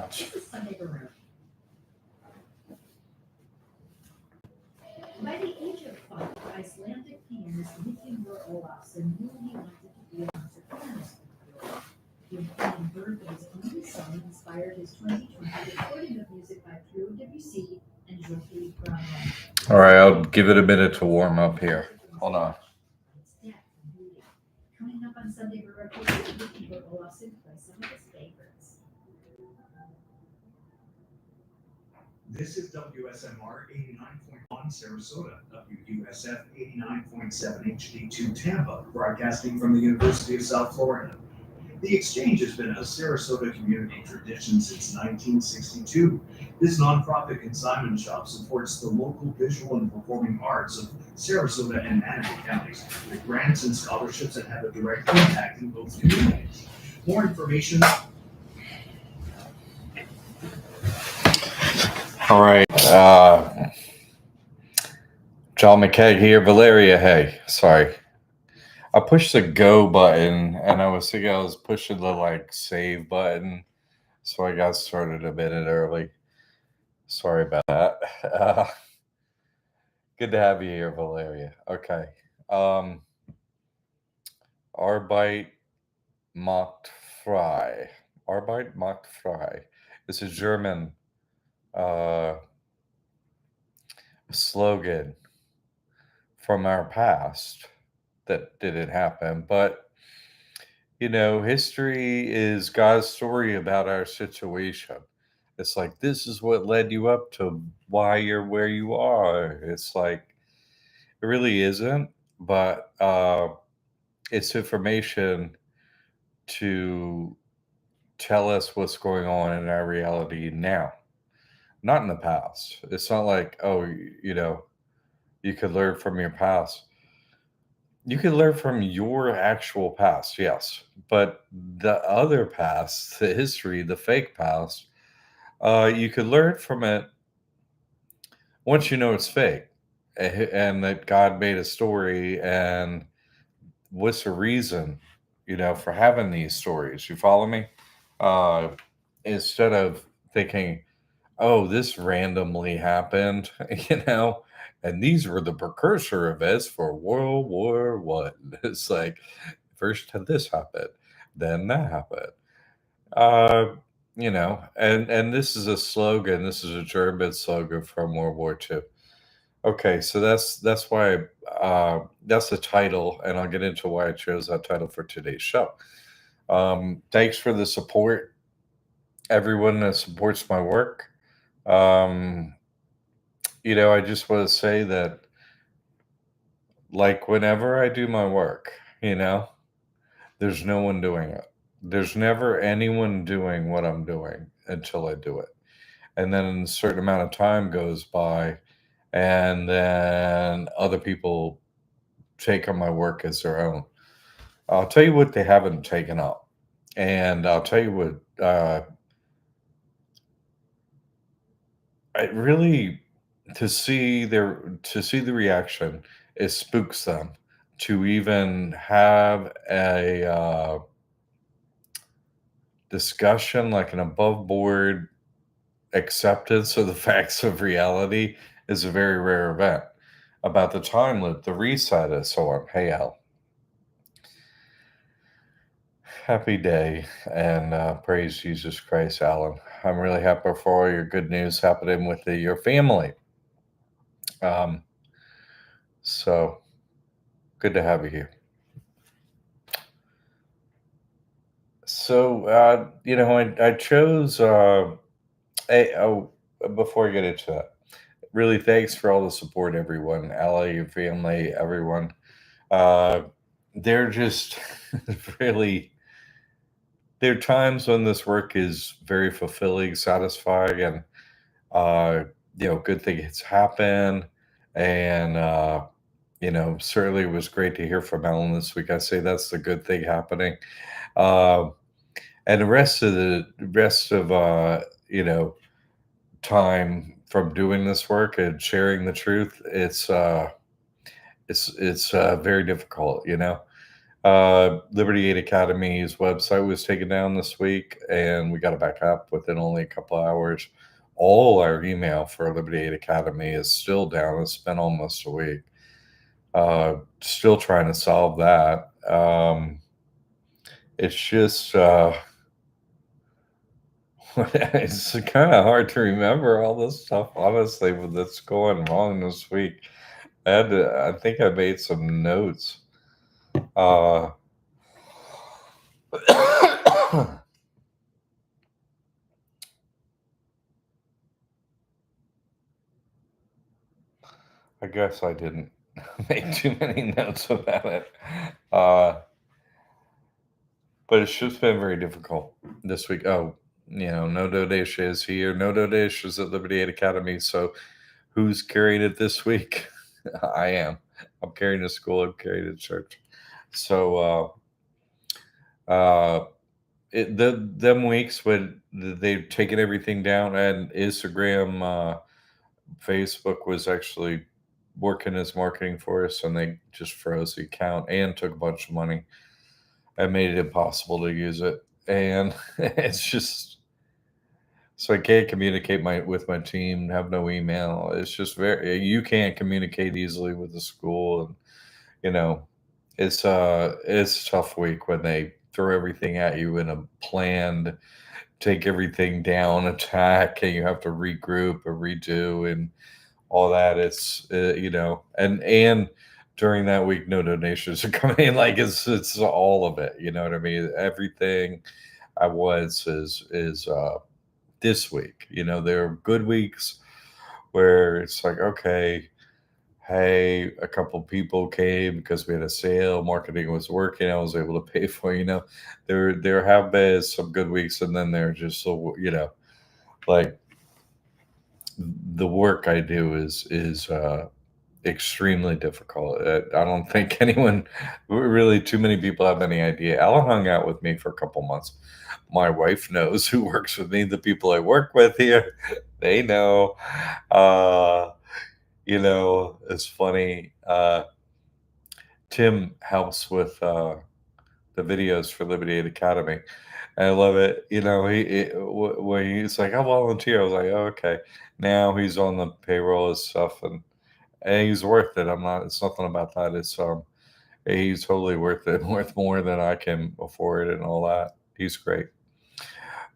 much. By the age of 5, Icelandic pianist Víkingur Olafsson knew he wanted to be a concert pianist. The important birth of his only son inspired his 2020 recording of music by Pierre Debussy and Geoffrey Brown. All right, I'll give it a minute to warm up here. Hold on. Coming up on Sunday, we're representing Víkingur Olafsson by some of his favorites. This is WSMR 89.1 Sarasota, WUSF 89.7 HD2 Tampa, broadcasting from the University of South Florida. The Exchange has been a Sarasota community tradition since 1962. This nonprofit consignment shop supports the local visual and performing arts of Sarasota and Manatee counties with grants and scholarships that have a direct impact in both communities. More information. All right. John McCaig here. Valeria, hey. Sorry. I pushed the go button, and I was thinking I was pushing the, save button, so I got started a minute early. Sorry about that. Good to have you here, Valeria. Okay. Arbeit, mMacht, Frei. Arbeit, mMacht, Frei. It's a German slogan from our past that didn't happen. But, history is God's story about our situation. It's like, this is what led you up to why you're where you are. It's like, it really isn't, but it's information to tell us what's going on in our reality now, not in the past. It's not like, you could learn from your past. You can learn from your actual past, yes. But the other past, the history, the fake past, you could learn from it once you know it's fake and that God made a story and what's the reason, for having these stories. You follow me? Instead of thinking, oh, this randomly happened, and these were the precursor events for World War One. It's like, first this happened, then that happened. And this is a slogan. This is a German slogan from World War II. Okay, so that's why that's the title, and I'll get into why I chose that title for today's show. Thanks for the support, everyone that supports my work. I just want to say that, whenever I do my work, there's no one doing it. There's never anyone doing what I'm doing until I do it. And then a certain amount of time goes by, and then other people take on my work as their own. I'll tell you what they haven't taken up. And I'll tell you what, it really, to see the reaction, it spooks them to even have a discussion, like an above board acceptance of the facts of reality, is a very rare event. About the time loop, the reset, and so on. Hey, Al. Happy day, and praise Jesus Christ, Alan. I'm really happy for all your good news happening with your family. So good to have you here. So, I chose, before I get into that, really thanks for all the support, everyone, Allie, your family, everyone. They're just really, there are times when this work is very fulfilling, satisfying, and, good things happen. And, certainly it was great to hear from Ellen this week. I say that's the good thing happening. And the rest of time from doing this work and sharing the truth, it's very difficult, Liberty Aid Academy's website was taken down this week, and we got it back up within only a couple hours. All our email for Liberty Aid Academy is still down. It's been almost a week. Still trying to solve that. It's just it's kind of hard to remember all this stuff, honestly, that's going wrong this week. I think I made some notes. Uh, I guess I didn't make too many notes about it. Uh, but it's just been very difficult this week. Oh, no Dodesha is here. No Dodesha is at Liberty Aid Academy. So who's carrying it this week? I am. I'm carrying the school. I'm carrying the church. So, them weeks when they've taken everything down, and Instagram, Facebook was actually working as marketing for us, and they just froze the account and took a bunch of money and made it impossible to use it. And it's just so I can't communicate with my team, have no email. It's just you can't communicate easily with the school, and you know it's a tough week when they throw everything at you in a planned take everything down attack, and you have to regroup or redo and all that. It's and during that week, no donations are coming in. Like it's all of it. You know what I mean? Everything I was is this week. There are good weeks where it's like, okay, hey, a couple people came because we had a sale, marketing was working, I was able to pay for. There have been some good weeks, and then they're just so like the work I do is extremely difficult. I don't think anyone, really, too many people have any idea. Alan hung out with me for a couple months. My wife knows who works with me. The people I work with here, they know. Uh, it's funny. Tim helps with the videos for Liberty Aid Academy. I love it. When he's like, "I'll volunteer," I was like, "Oh, okay." Now he's on the payroll and stuff, and he's worth it. I'm not. It's nothing about that. He's totally worth it. Worth more than I can afford and all that. He's great.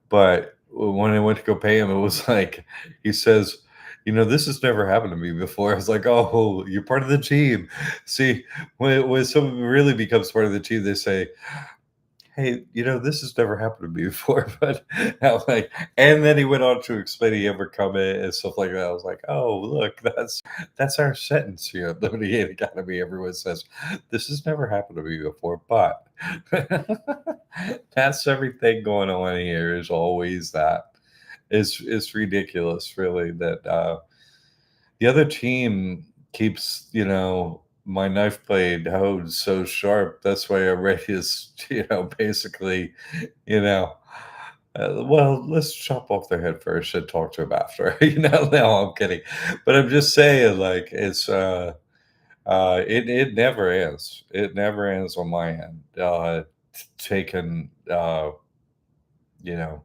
But when I went to go pay him, it was like he says, this has never happened to me before. I was like, "Oh, you're part of the team." See, when someone really becomes part of the team, they say, "Hey, this has never happened to me before." But I'm like, and then he went on to explain he ever come in and stuff like that. I was like, "Oh, look, that's our sentence here at Liberty Aid Academy." Everyone says, "This has never happened to me before," but that's everything going on here. Is always that. It's ridiculous, really, that the other team keeps, my knife blade hose so sharp. That's why everybody is, basically, you know, well, let's chop off their head first and talk to them after. No, I'm kidding, but I'm just saying, like, it never ends. It never ends on my end. Taking, you know,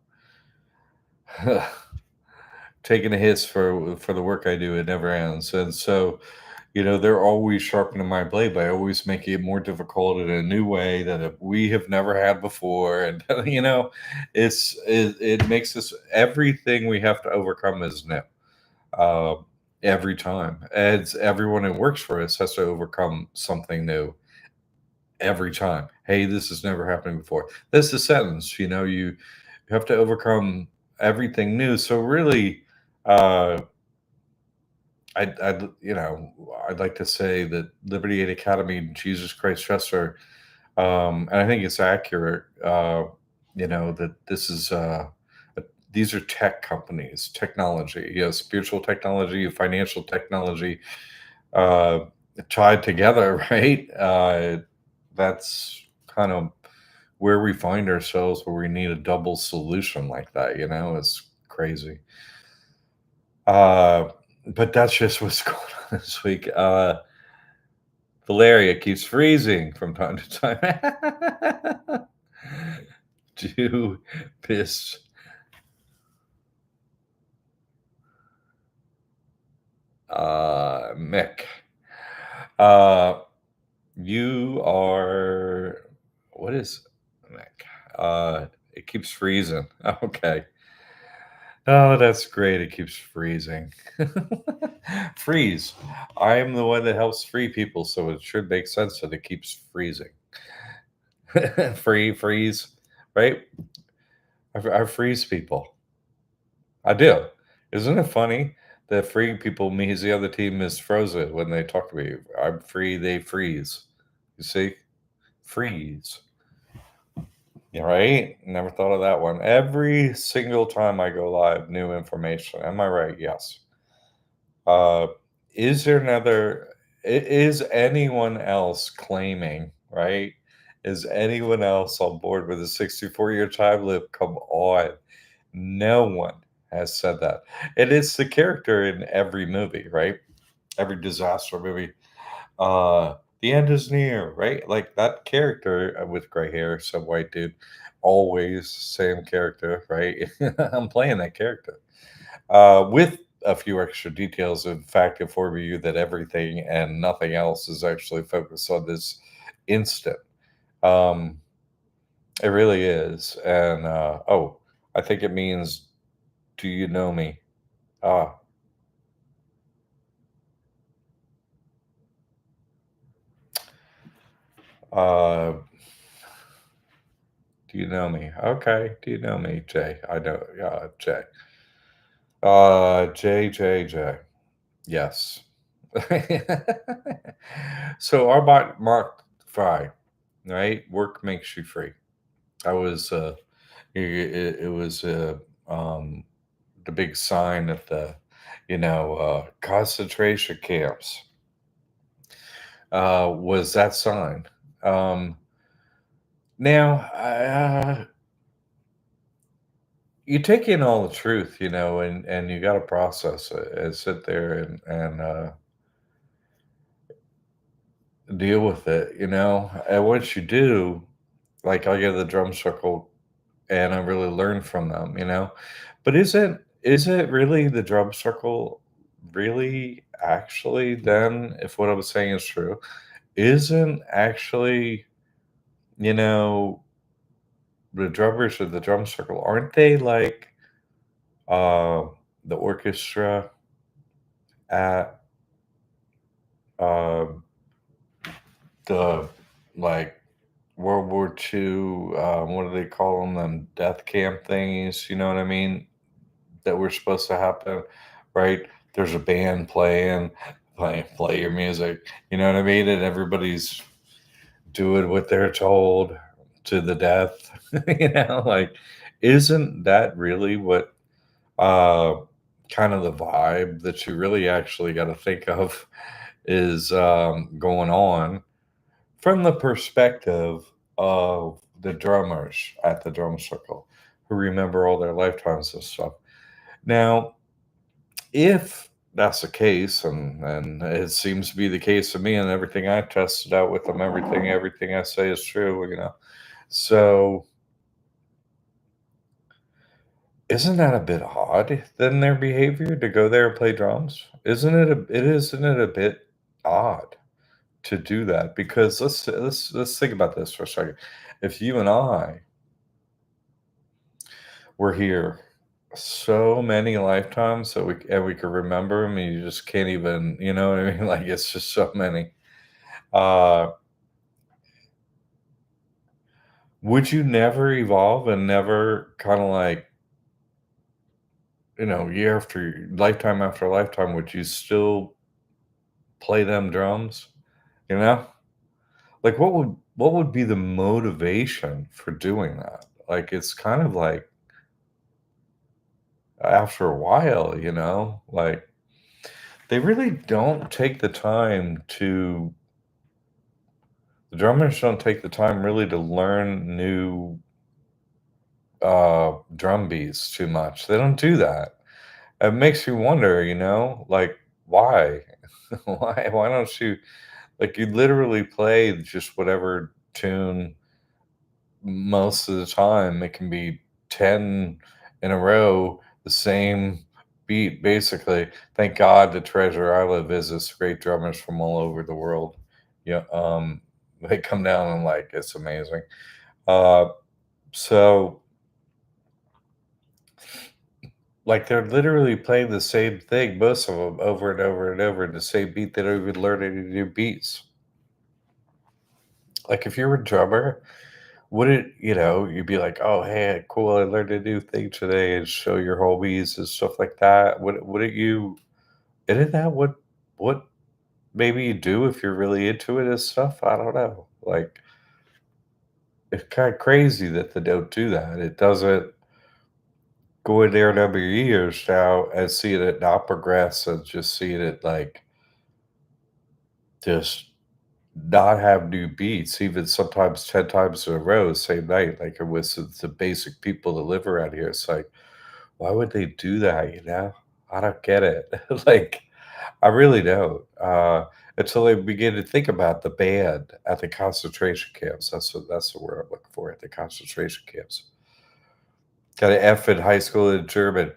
taking the hits for the work I do, it never ends, and so they're always sharpening my blade by always making it more difficult in a new way that we have never had before. And it makes us everything we have to overcome is new uh, every time. And everyone who works for us has to overcome something new every time. Hey, this has never happened before. That's the sentence. You have to overcome everything new. So really. I'd like to say that Liberty Aid Academy and Jesus Christ Trustor, and I think it's accurate. That these are tech companies, technology, spiritual technology, financial technology, uh, tied together, right? That's kind of where we find ourselves, where we need a double solution like that. It's crazy. Uh, but that's just what's going on this week. Valeria keeps freezing from time to time. Do piss. Mick. Uh, you are. What is Mick? It keeps freezing. Okay. Oh, that's great. It keeps freezing. Freeze. I am the one that helps free people, so it should make sense that it keeps freezing. Freeze, right? I freeze people. I do. Isn't it funny that free people means the other team is frozen when they talk to me? I'm free, they freeze. You see? Freeze. Yeah, right? Never thought of that one. Every single time I go live, new information. Am I right? Yes. Uh, is there another? Is anyone else claiming, right? Is anyone else on board with a 64-year time limit? Come on. No one has said that. And it's the character in every movie, right? Every disaster movie. The end is near, right? Like that character with gray hair, some white dude, always same character, right? I'm playing that character with a few extra details. In fact, inform you that everything and nothing else is actually focused on this instant. Um, it really is. And oh, I think it means, do you know me? Ah, uh, do you know me? Okay, do you know me, Jay? I know, Jay. J. Yes. So Arbeit Mark Frei, right? Work makes you free. I was it was the big sign at the concentration camps was that sign. Um, now you take in all the truth, and you got to process it and sit there and deal with it, and once you do, like I get to the drum circle and I really learn from them. But is it really the drum circle really actually then, if what I was saying is true, isn't actually, you know, the drummers of the drum circle, aren't they like uh the orchestra at uh the like World War II, what do they call them death camp thingies, you know what I mean? That were supposed to happen, right? There's a band playing, play your music, you know what I mean? And everybody's doing what they're told to the death, like, isn't that really what uh kind of the vibe that you really actually got to think of is going on from the perspective of the drummers at the drum circle who remember all their lifetimes and stuff. Now, if that's the case, and it seems to be the case to me, and everything I tested out with them, everything I say is true. So isn't that a bit odd than their behavior to go there and play drums? Isn't it a bit odd to do that? Because let's think about this for a second. If you and I were here so many lifetimes that we could remember them, and you just can't even, you know what I mean? Like it's just so many. Uh, would you never evolve and never kind of like, year after lifetime, would you still play them drums? You know? Like what would be the motivation for doing that? Like it's kind of like after a while, like they really don't take the time to the drummers don't take the time really to learn new drum beats too much. They don't do that. It makes you wonder, like why? Why don't you Like you literally play just whatever tune most of the time. It can be 10 in a row, the same beat, basically. Thank God the treasure island visits great drummers from all over the world. Yeah, they come down and like it's amazing. Uh, so like they're literally playing the same thing, most of them, over and over and over, the same beat. They don't even learn any new beats. Like if you're a drummer, would it, you'd be like, oh, hey, cool, I learned a new thing today, and show your homies and stuff like that. Wouldn't you? Isn't that what maybe you do if you're really into it and stuff? I don't know. Like it's kind of crazy that they don't do that. It doesn't go in there a number of years now and seeing it not progress and just seeing it like just not have new beats, even sometimes 10 times in a row, same night, like it was the basic people that live around here. It's like, why would they do that, you know? I don't get it. Like, I really don't. Until I begin to think about the band at the concentration camps. That's the word I'm looking for, at the concentration camps. Got an F in high school in German.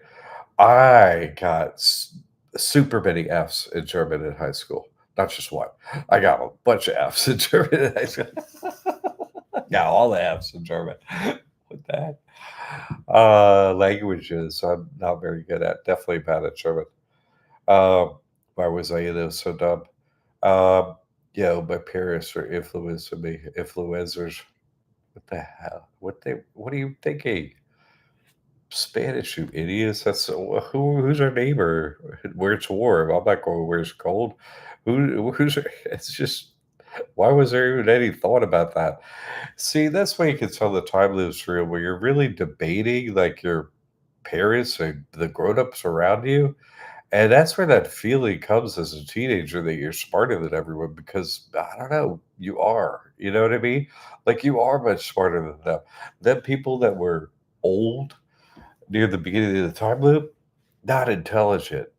I got super many Fs in German in high school. Not just one. I got a bunch of Fs in German in high school. Yeah, all the Fs in German. What the heck? Languages I'm not very good at. Definitely bad at German. Um, why was I so dumb? Um, my parents are influencing me. Influencers. What the hell? What are you thinking? Spanish, you idiots. That's who's our neighbor? Where it's warm. I'm not going where it's cold. Who's it's just why was there even any thought about that? See, that's why you can tell the time lives real, where you're really debating like your parents and the grown-ups around you. And that's where that feeling comes as a teenager that you're smarter than everyone because I don't know, you are. You know what I mean? Like you are much smarter than them. Them people that were old near the beginning of the time loop, not intelligent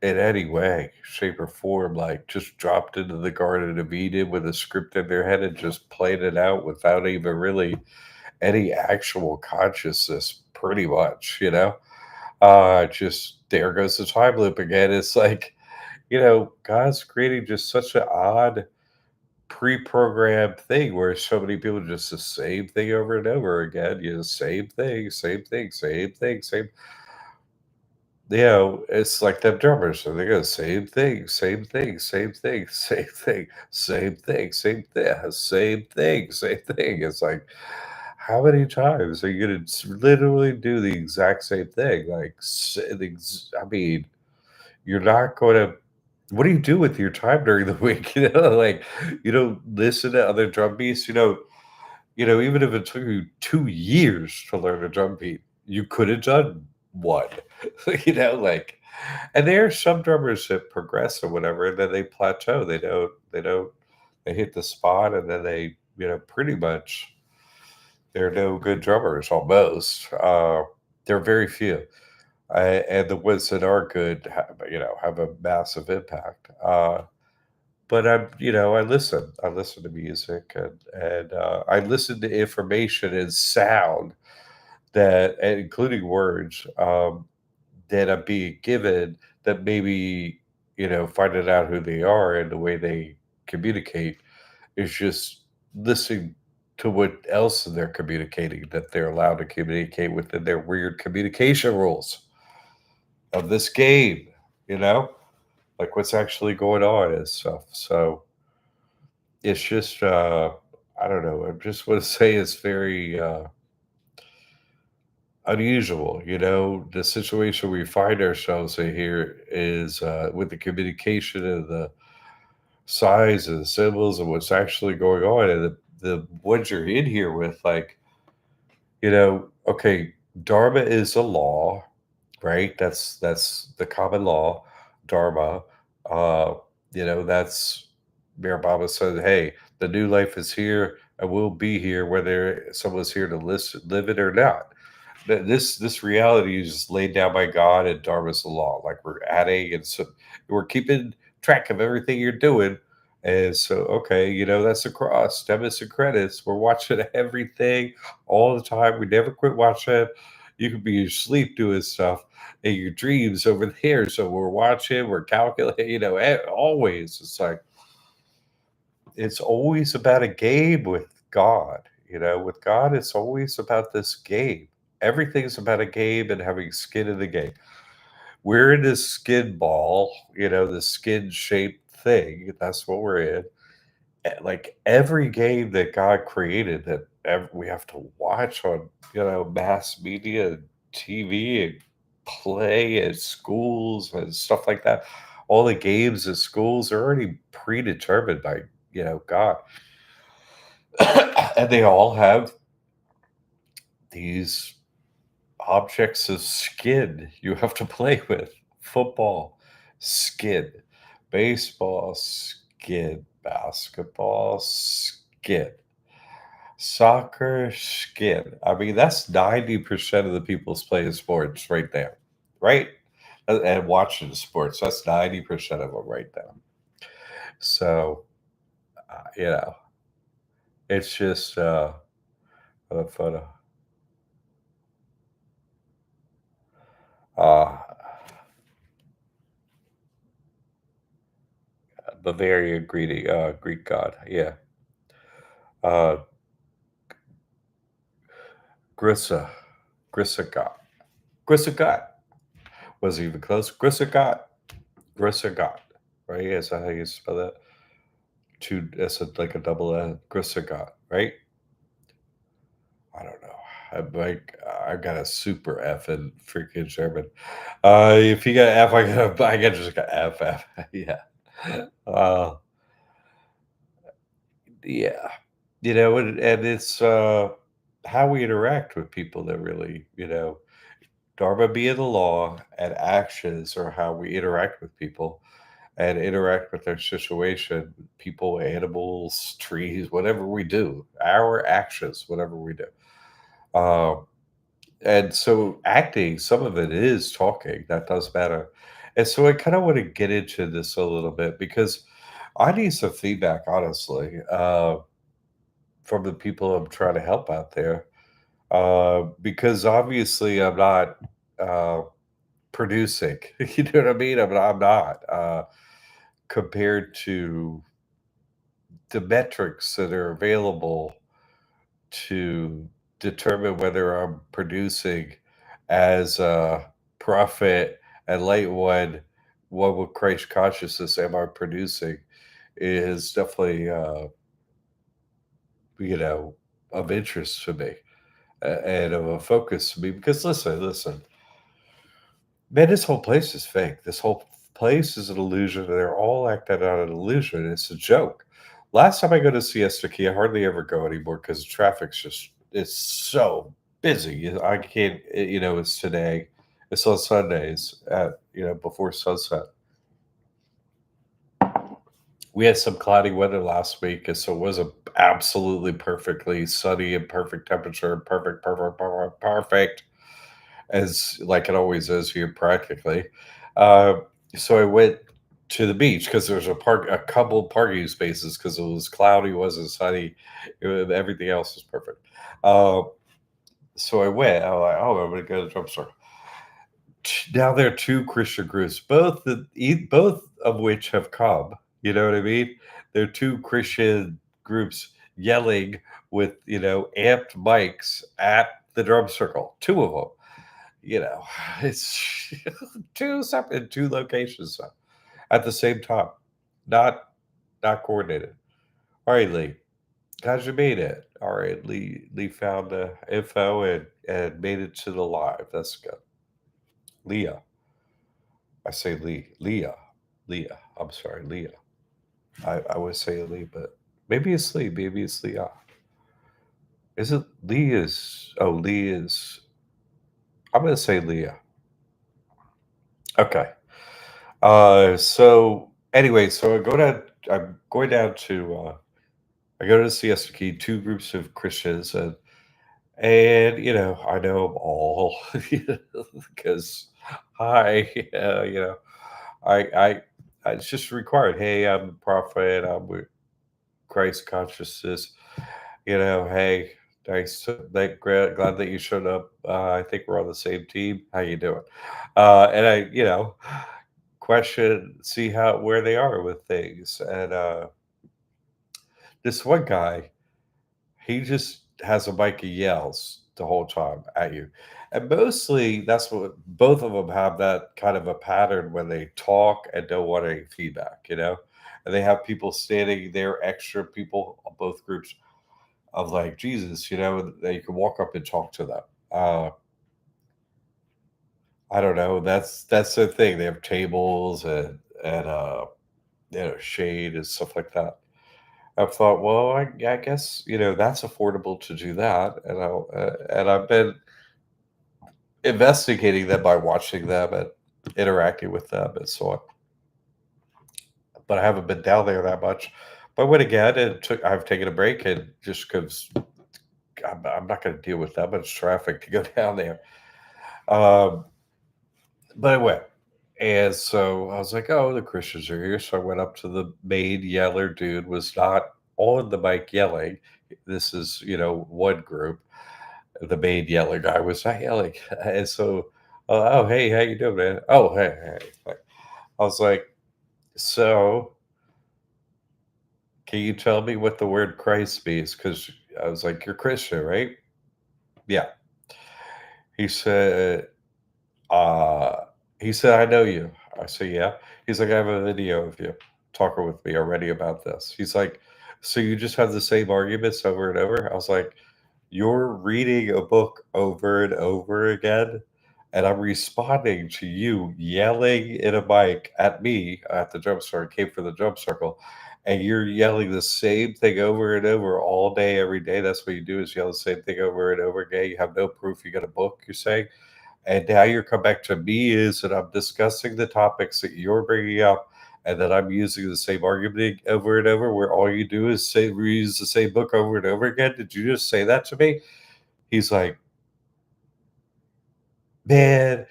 in any way, shape, or form, like just dropped into the Garden of Eden with a script in their head and just played it out without even really any actual consciousness, pretty much, you know? Just there goes the time loop again. It's like, God's creating just such an odd pre-programmed thing where so many people just the same thing over and over again. Same thing, same thing, same thing, same. It's like them drummers. So they go same thing, same thing, same thing, same thing, same thing, same thing, same thing, same thing. It's like, how many times are you gonna literally do the exact same thing? Like, I mean, you're not gonna. What do you do with your time during the week? Like you don't listen to other drum beats. Even if it took you 2 years to learn a drum beat, you could have done one. Like, and there are some drummers that progress or whatever, and then they plateau. They hit the spot, and then they, pretty much they're no good drummers almost. They're very few. And the ones that are good, have a massive impact. But I listen. I listen to music, and I listen to information and sound and including words that I'm being given that maybe finding out who they are and the way they communicate is just listening to what else they're communicating that they're allowed to communicate within their weird communication rules of this game. You know, like what's actually going on and stuff. So it's just I don't know. I just want to say it's very unusual. The situation we find ourselves in here is with the communication and the signs and the symbols and what's actually going on, and the ones you're in here with, like, okay, Dharma is a law, right? That's the common law, Dharma. Uh, that's Mayor Obama said, "Hey, the new life is here and will be here, whether someone's here to live it or not." This reality is laid down by God and Dharma's the law. Like we're adding and so we're keeping track of everything you're doing, And so, okay, that's a cross, debits and credits. We're watching everything all the time. We never quit watching. You could be asleep doing stuff in your dreams over there. So we're watching, we're calculating, always. It's like, it's always about a game with God. With God, it's always about this game. Everything's about a game and having skin in the game. We're in this skin ball, the skin shaped thing. That's what we're in. Like every game that God created that we have to watch on, mass media and TV and play at schools and stuff like that. All the games at schools are already predetermined by, God. And they all have these objects of skin you have to play with. Football, skin. Baseball, skin. Basketball, skin. Soccer, skin. I mean, that's 90% of the people's playing sports right there, right? And watching sports. That's 90% of them right there. So, uh, you know, it's just a photo. Uh, Bavarian Greek god. Yeah. Uh, Grissa. Grissagot. Grissagot. Was even close. Grissagot. Grissagot. Right? Is that how you spell that? Two, it's like a double N. Grissagot. Right? I don't know. I've got a super F in freaking German. If you got F, I got just got F F. Yeah. Uh, yeah. And it's how we interact with people that really, Dharma being the law and actions are how we interact with people and interact with their situation, people, animals, trees, whatever we do, our actions, whatever we do. Um, And so acting, some of it is talking, that does matter. And so I kind of want to get into this a little bit because I need some feedback, honestly, from the people I'm trying to help out there. Because obviously I'm not uh, producing. You know what I mean? I'm not compared to the metrics that are available to determine whether I'm producing as a prophet and light one, what with Christ consciousness am I producing is definitely, you know, of interest to me and of a focus to me. Because listen, man, this whole place is fake. This whole place is an illusion. And they're all acting out an illusion. It's a joke. Last time I go to Siesta Key, I hardly ever go anymore because traffic's just it's so busy. I can't. It's today. It's on Sundays at before sunset. We had some cloudy weather last week, and so it was a absolutely perfectly sunny and perfect temperature, perfect as like it always is here practically. Uh, so I went to the beach because there's a couple parking spaces because it was cloudy, wasn't sunny, everything else was perfect. Uh, so I went. I'm like, oh, I'm gonna go to the drum store. Now there are two Christian groups, both of which have come. You know what I mean? There are two Christian groups yelling with amped mics at the drum circle. Two of them. You know, it's two separate two locations at the same time, not not coordinated. All right, Lee, glad you made it. All right, Lee found the info and made it to the live. That's good. Leah, I say Leah. I'm sorry, Leah. I would say Lee, but maybe it's Lee. Maybe it's Leah. Is it Lee? Is Lee is? I'm gonna say Leah. Okay. So anyway, so I'm going down to I go to the Siesta Key, two groups of Christians, and I know them all because I I it's just required. Hey, I'm a prophet. I'm with Christ consciousness. Hey, nice. Glad that you showed up. I think we're on the same team. How you doing? And I, question, see how where they are with things. And this one guy, he just has a mic and yells the whole time at you. And mostly that's what both of them have, that kind of a pattern when they talk and don't want any feedback. And they have people standing there, extra people, both groups of like Jesus, that you can walk up and talk to them. I don't know. That's the thing. They have tables and shade and stuff like that. I've thought, well, I guess that's affordable to do that, and I've been investigating them by watching them and interacting with them and so on. But I haven't been down there that much. But when again, I've taken a break and just because I'm not going to deal with that much traffic to go down there. Um, but I went. And so I was like, oh, the Christians are here. So I went up to the main yeller. Dude was not on the mic yelling. This is, one group. The main yeller guy was not yelling. And so, oh, hey, how you doing, man? Oh, hey. I was like, so can you tell me what the word Christ means? Because I was like, you're Christian, right? Yeah. He said, Uh, he said, "I know you." I say, "Yeah." He's like, "I have a video of you talking with me already about this." He's like, "So you just have the same arguments over and over?" I was like, "You're reading a book over and over again, and I'm responding to you yelling in a mic at me at the jump circle. Came for the jump circle, and you're yelling the same thing over and over all day, every day. That's what you do is yell the same thing over and over again. You have no proof. You got a book. You're saying." And now you're come back to me is that I'm discussing the topics that you're bringing up, and that I'm using the same argument over and over, where all you do is say reuse the same book over and over again. Did you just say that to me? He's like, man.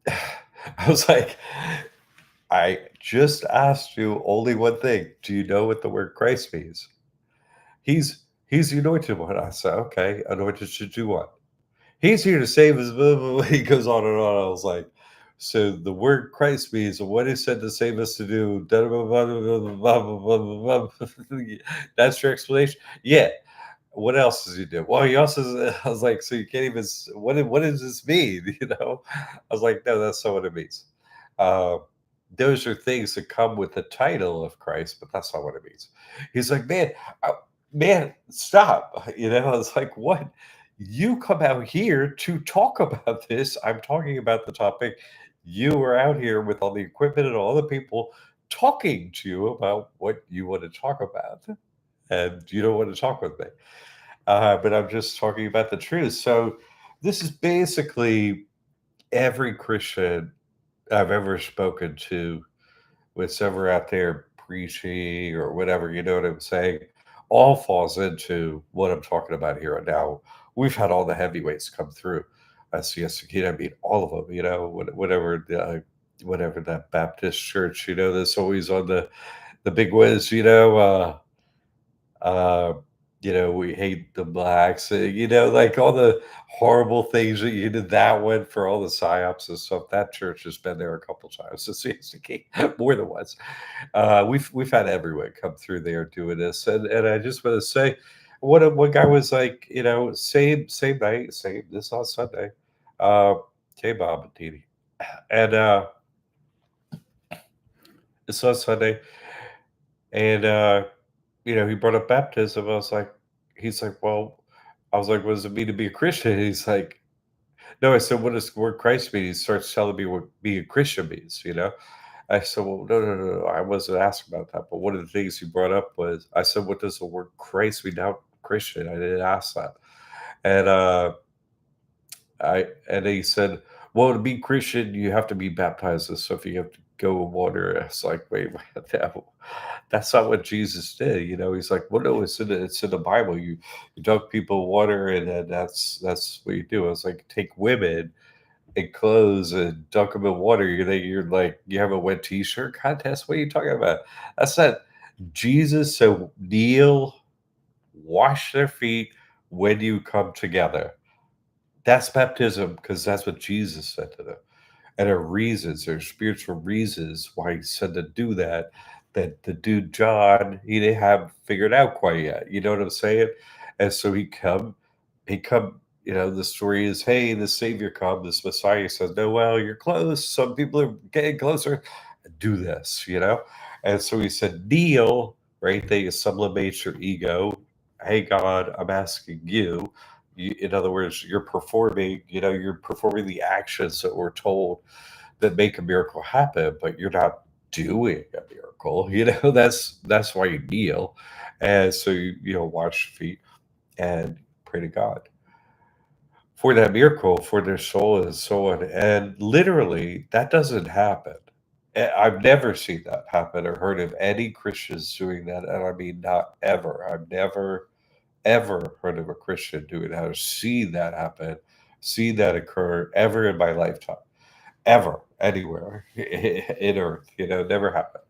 I was like, I just asked you only one thing. Do you know what the word Christ means? He's the anointed one. I said, okay, anointed should do what? He's here to save us. Blah, blah, blah. He goes on and on. I was like, so the word Christ means what he said to save us to do. Da, da, blah, blah, blah, blah, blah, blah, blah, blah, blah. That's your explanation? Yeah. What else does he do? Well, he also, I was like, so you can't even, what does this mean? I was like, no, that's not what it means. Uh, those are things that come with the title of Christ, but that's not what it means. He's like, man, stop. I was like, what? You come out here to talk about this. I'm talking about the topic. You are out here with all the equipment and all the people talking to you about what you want to talk about. And you don't want to talk with me. But I'm just talking about the truth. So this is basically every Christian I've ever spoken to, was ever out there preaching or whatever, you know what I'm saying, all falls into what I'm talking about here and now. We've had all the heavyweights come through. CS Sakina, I mean, all of them, whatever that Baptist church, that's always on the big whiz, uh, we hate the blacks, like all the horrible things that you did that one for all the psyops and stuff. That church has been there a couple times. So seriously, more than once. We've had everyone come through there doing this, and I just want to say, one guy was like, same night, same this on Sunday, uh, K Bob and Didi, and this on Sunday, and he brought up baptism. He's like, well, I was like, what does it mean to be a Christian? He's like, no, I said, what does the word Christ mean? He starts telling me what being a Christian means. I said, well, no. I wasn't asking about that. But one of the things he brought up was, I said, what does the word Christ mean? Now, Christian. I didn't ask that. And and he said, well, to be Christian, you have to be baptized and stuff. You have to go in water. It's like, wait, that's not what Jesus did. He's like, well, no, it's in the Bible. You dunk people in water, and then that's what you do. I was like, take women and clothes and dunk them in water. You're like, you have a wet t-shirt contest? What are you talking about? That's not Jesus. So kneel, wash their feet when you come together. That's baptism because that's what Jesus said to them. And there are reasons, there's spiritual reasons why he said to do that, that the dude John, he didn't have figured out quite yet. You know what I'm saying? And so he come, the story is, hey, the Savior come, this Messiah says, no, well, you're close. Some people are getting closer. Do this. And so he said, kneel, right? They sublimate your ego. Hey, God, I'm asking you. In other words, you're performing the actions that we're told that make a miracle happen, but you're not doing a miracle. That's why you kneel. And so wash your feet and pray to God for that miracle for their soul and so on. And literally, that doesn't happen. I've never seen that happen or heard of any Christians doing that. And I mean, not ever. I've never, ever heard of a Christian doing that or seen that happen, seen that occur ever in my lifetime, ever, anywhere in Earth. Never happened.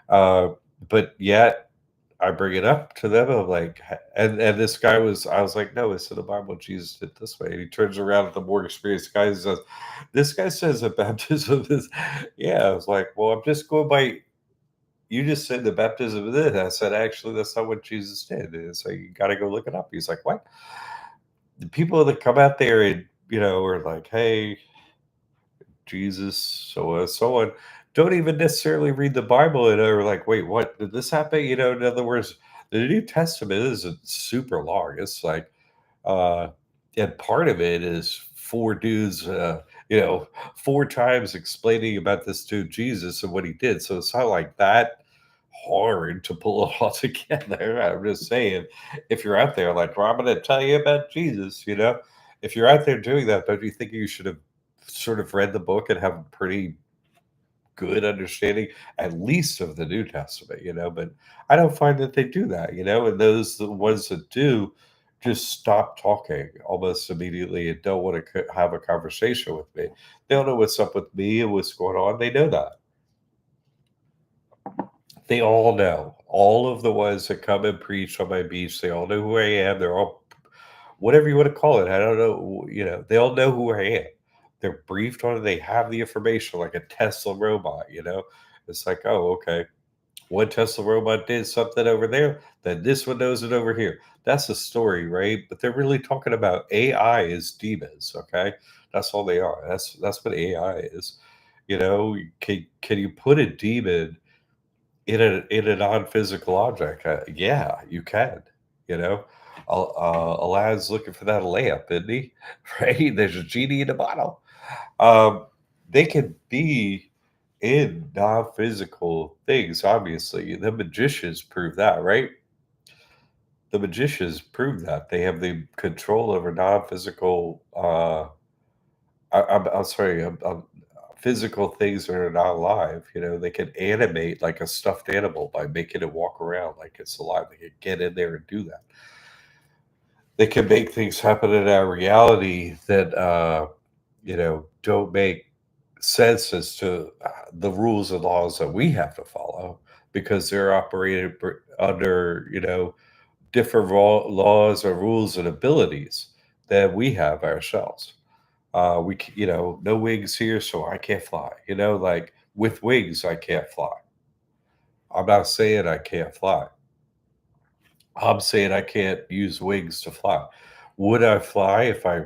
Uh, but yet, I bring it up to them. I'm like, and this guy I was like, no, it's in the Bible. Jesus did this way. And he turns around at the more experienced guy and says, this guy says that baptism is, yeah. I was like, well, I'm just going by, you just said the baptism of this. I said, actually, that's not what Jesus did. And so you got to go look it up. He's like, what? The people that come out there and, are like, hey, Jesus, so on, so on, don't even necessarily read the Bible and are like, wait, what did this happen? In other words, the New Testament isn't super long. It's like, uh, and part of it is four dudes, four times explaining about this dude Jesus and what he did. So it's not like that hard to pull it all together. I'm just saying, if you're out there like, well, I'm going to tell you about Jesus. If you're out there doing that, don't you think you should have sort of read the book and have a pretty good understanding, at least of the New Testament? But I don't find that they do that. And the ones that do just stop talking almost immediately and don't want to have a conversation with me. They don't know what's up with me and what's going on. They know that. They all know. All of the ones that come and preach on my beach, they all know who I am. They're all, whatever you want to call it. I don't know. They all know who I am. They're briefed on it. They have the information like a Tesla robot. It's like, oh, okay. One Tesla robot did something over there, then this one knows it over here. That's the story, right? But they're really talking about AI as demons, okay? That's all they are. That's what AI is. Can you put a demon in a non-physical object? Yeah, you can. You know, Aladdin's looking for that lamp, isn't he? Right? There's a genie in the bottle. Um, they can be in non-physical things. Obviously, the magicians prove that, right? The magicians prove that they have the control over non-physical. I'm sorry, physical things that are not alive. They can animate like a stuffed animal by making it walk around like it's alive. They can get in there and do that. They can make things happen in our reality that don't make sense as to the rules and laws that we have to follow because they're operated under different laws or rules and abilities that we have ourselves. No wings here, so I can't fly. Like with wings, I can't fly. I'm not saying I can't fly. I'm saying I can't use wings to fly. Would I fly if I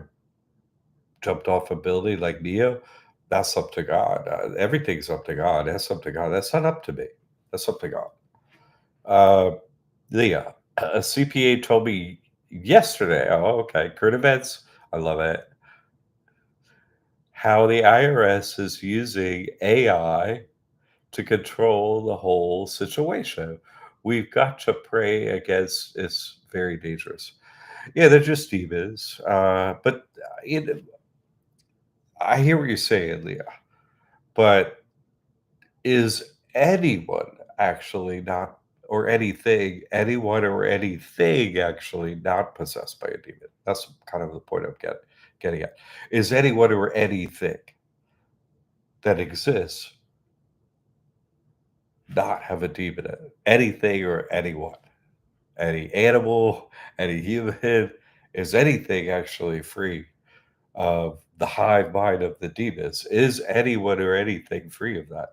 jumped off a building like Neo? That's up to God. Everything's up to God. That's up to God. That's not up to me. That's up to God. Uh, Leah, a CPA told me yesterday. Oh, okay. Current events. I love it. How the IRS is using AI to control the whole situation. We've got to pray against. It's very dangerous. Yeah, they're just demons. But I hear what you're saying, Leah. But is anyone actually not, or anyone or anything actually not possessed by a demon? That's kind of the point I'm getting at. Is anyone or anything that exists not have a demon in it? Anything or anyone? Any animal, any human, is anything actually free of the hive mind of the demons? Is anyone or anything free of that?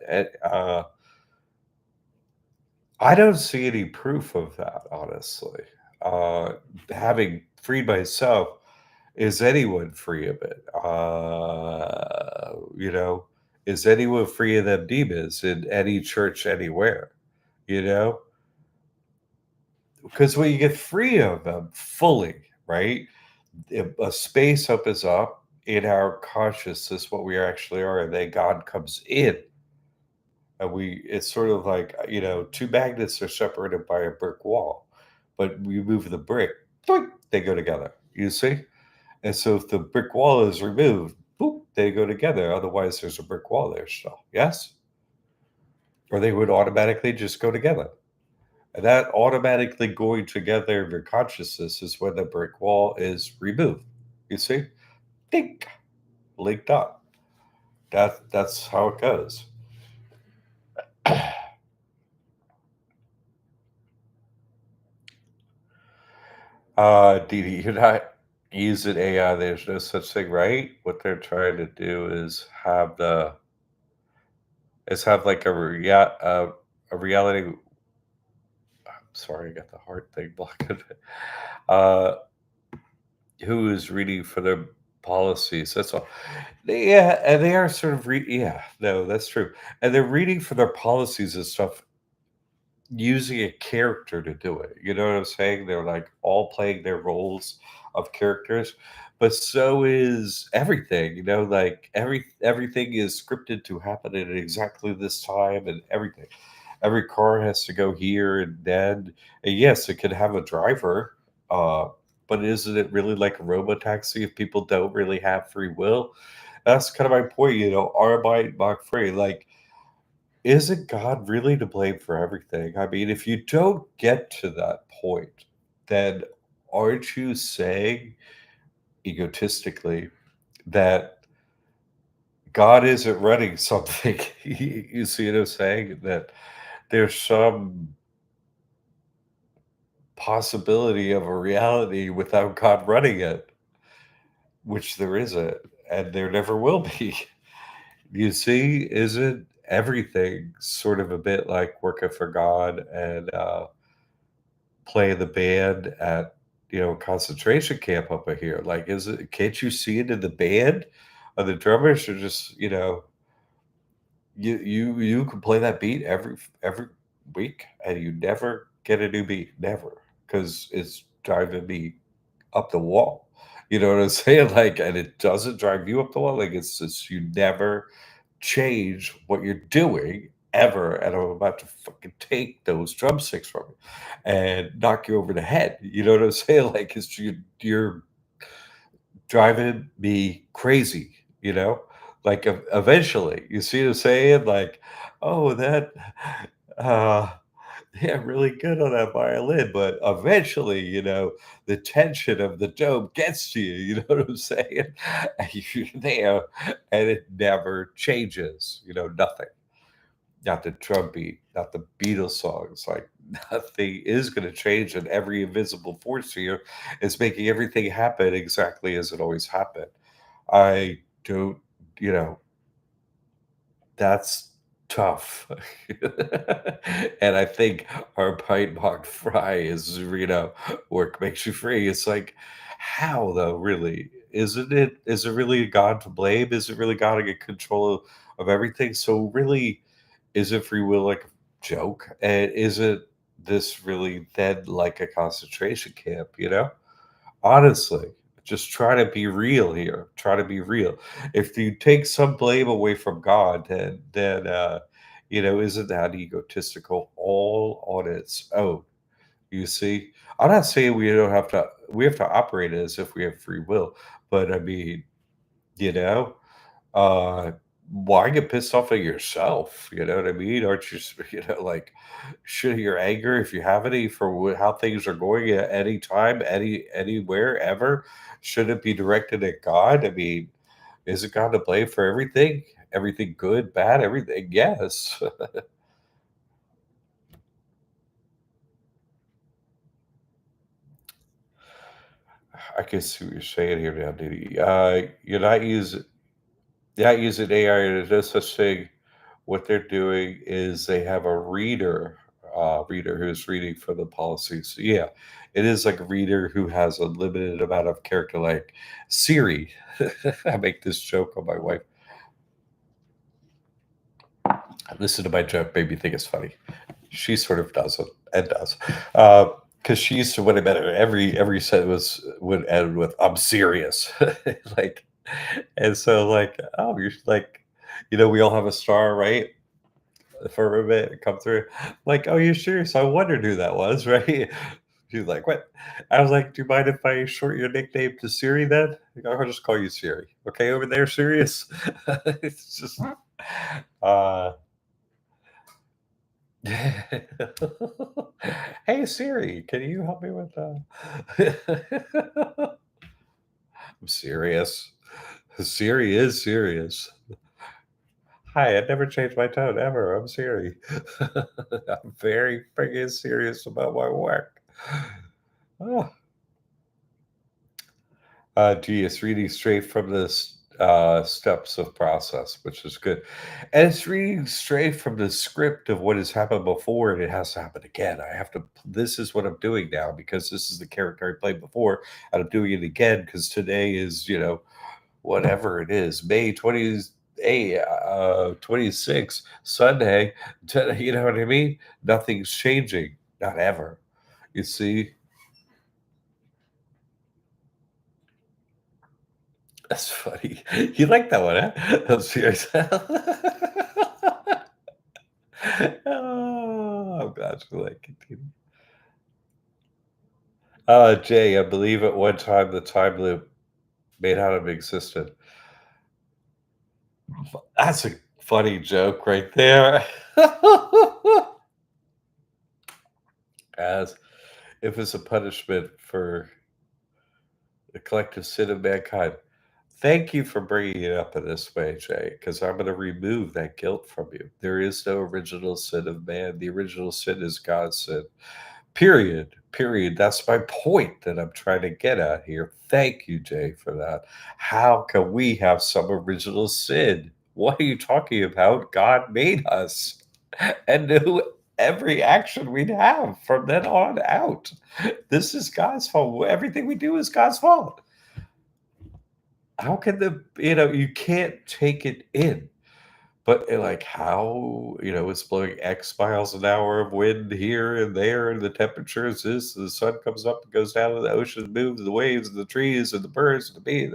I don't see any proof of that, honestly. Uh, Having freed myself, is anyone free of it? Is anyone free of them demons in any church anywhere? You know, because when you get free of them fully, right? A space opens up in our consciousness, what we actually are, and then God comes in, and it's sort of like two magnets are separated by a brick wall, but we move the brick, doink, they go together. You see, and so if the brick wall is removed, boop, they go together. Otherwise, there's a brick wall there still. Yes, or they would automatically just go together. And that automatically going together in your consciousness is when the brick wall is removed. You see? Think linked up. That's how it goes. Didi, you're not using AI. There's no such thing, right? What they're trying to do is have like a reality. Sorry, I got the heart thing blocking. Uh, who is reading for their policies? That's all. Yeah, and they are sort of yeah, no, that's true. And they're reading for their policies and stuff using a character to do it. You know what I'm saying? They're like all playing their roles of characters, but so is everything. Like everything is scripted to happen at exactly this time, and everything. Every car has to go here and then. And yes, it could have a driver, uh, but isn't it really like a robo taxi if people don't really have free will? That's kind of my point. Arbeit, Frei. Like, isn't God really to blame for everything? I mean, if you don't get to that point, then aren't you saying egotistically that God isn't running something? You see what I'm saying? That there's some possibility of a reality without God running it, which there isn't, and there never will be. You see, isn't everything sort of a bit like working for God and play the band at a concentration camp up here? Like, is it? Can't you see it in the band? The drummers are just you can play that beat every week, and you never get a new beat, never, because it's driving me up the wall. You know what I'm saying? Like, and it doesn't drive you up the wall. Like, it's just you never change what you're doing ever, and I'm about to fucking take those drumsticks from you and knock you over the head. You know what I'm saying? Like, it's you're driving me crazy. Like eventually, you see what I'm saying? Like, oh, that, uh, yeah, really good on that violin, but eventually, the tension of the dome gets to you. You know what I'm saying? And you're there, and it never changes. Nothing. Not the drum beat, not the Beatles songs. Like nothing is going to change, and every invisible force here is making everything happen exactly as it always happened. I don't, you know, that's tough. And I think our pint mocked fry is, work makes you free. It's like, how though, really? Isn't it? Is it really God to blame? Is it really God to get control of everything? So really, is it free will like a joke? And is it this really then like a concentration camp, Honestly, just try to be real here. Try to be real. If you take some blame away from God, then isn't that egotistical all on its own? You see, I'm not saying we don't have to. We have to operate as if we have free will, but I mean, you know, uh, why get pissed off at yourself? You know what I mean? Aren't you, like, should your anger, if you have any, for how things are going at any time, anywhere, ever, should it be directed at God? I mean, is it God to blame for everything? Everything good, bad, everything? Yes. I can see what you're saying here now, Diddy. You're not using AI, or there's no such thing. What they're doing is they have a reader who's reading for the policies. So, yeah, it is like a reader who has a limited amount of character, like Siri. I make this joke on my wife. Listen to my joke, made me think it's funny. She sort of doesn't and does. Because she used to, when I met her, every sentence would end with "I'm serious," like, and so, like, oh, you're like, we all have a star, right? For a minute, come through, like, "Oh, you're serious? I wondered who that was," right? She's like, "What?" I was like, "Do you mind if I short your nickname to Siri then? I'll just call you Siri, okay, over there, Serious." It's just, uh Hey Siri, can you help me with I'm serious. Siri is serious. Hi, I never changed my tone ever. I'm Siri. I'm very freaking serious about my work. Oh, gee, it's reading straight from the steps of process, which is good. And it's reading straight from the script of what has happened before, and it has to happen again. This is what I'm doing now because this is the character I played before, and I'm doing it again because today is, whatever it is, May 28, 26, Sunday. You know what I mean? Nothing's changing, not ever. You see? That's funny. You like that one, huh? I'm serious. Oh, I'm glad you like it. Jay, I believe at one time the time loop may not have existed. That's a funny joke right there. As if it's a punishment for the collective sin of mankind. Thank you for bringing it up in this way, Jay, because I'm going to remove that guilt from you. There is no original sin of man. The original sin is God's sin. Period. Period. That's my point that I'm trying to get at here. Thank you, Jay, for that. How can we have some original sin? What are you talking about? God made us and knew every action we'd have from then on out. This is God's fault. Everything we do is God's fault. How can you can't take it in. But, like, how, it's blowing X miles an hour of wind here and there, and the temperature is this, the sun comes up and goes down, and the ocean moves, the waves, and the trees, and the birds, and the bee.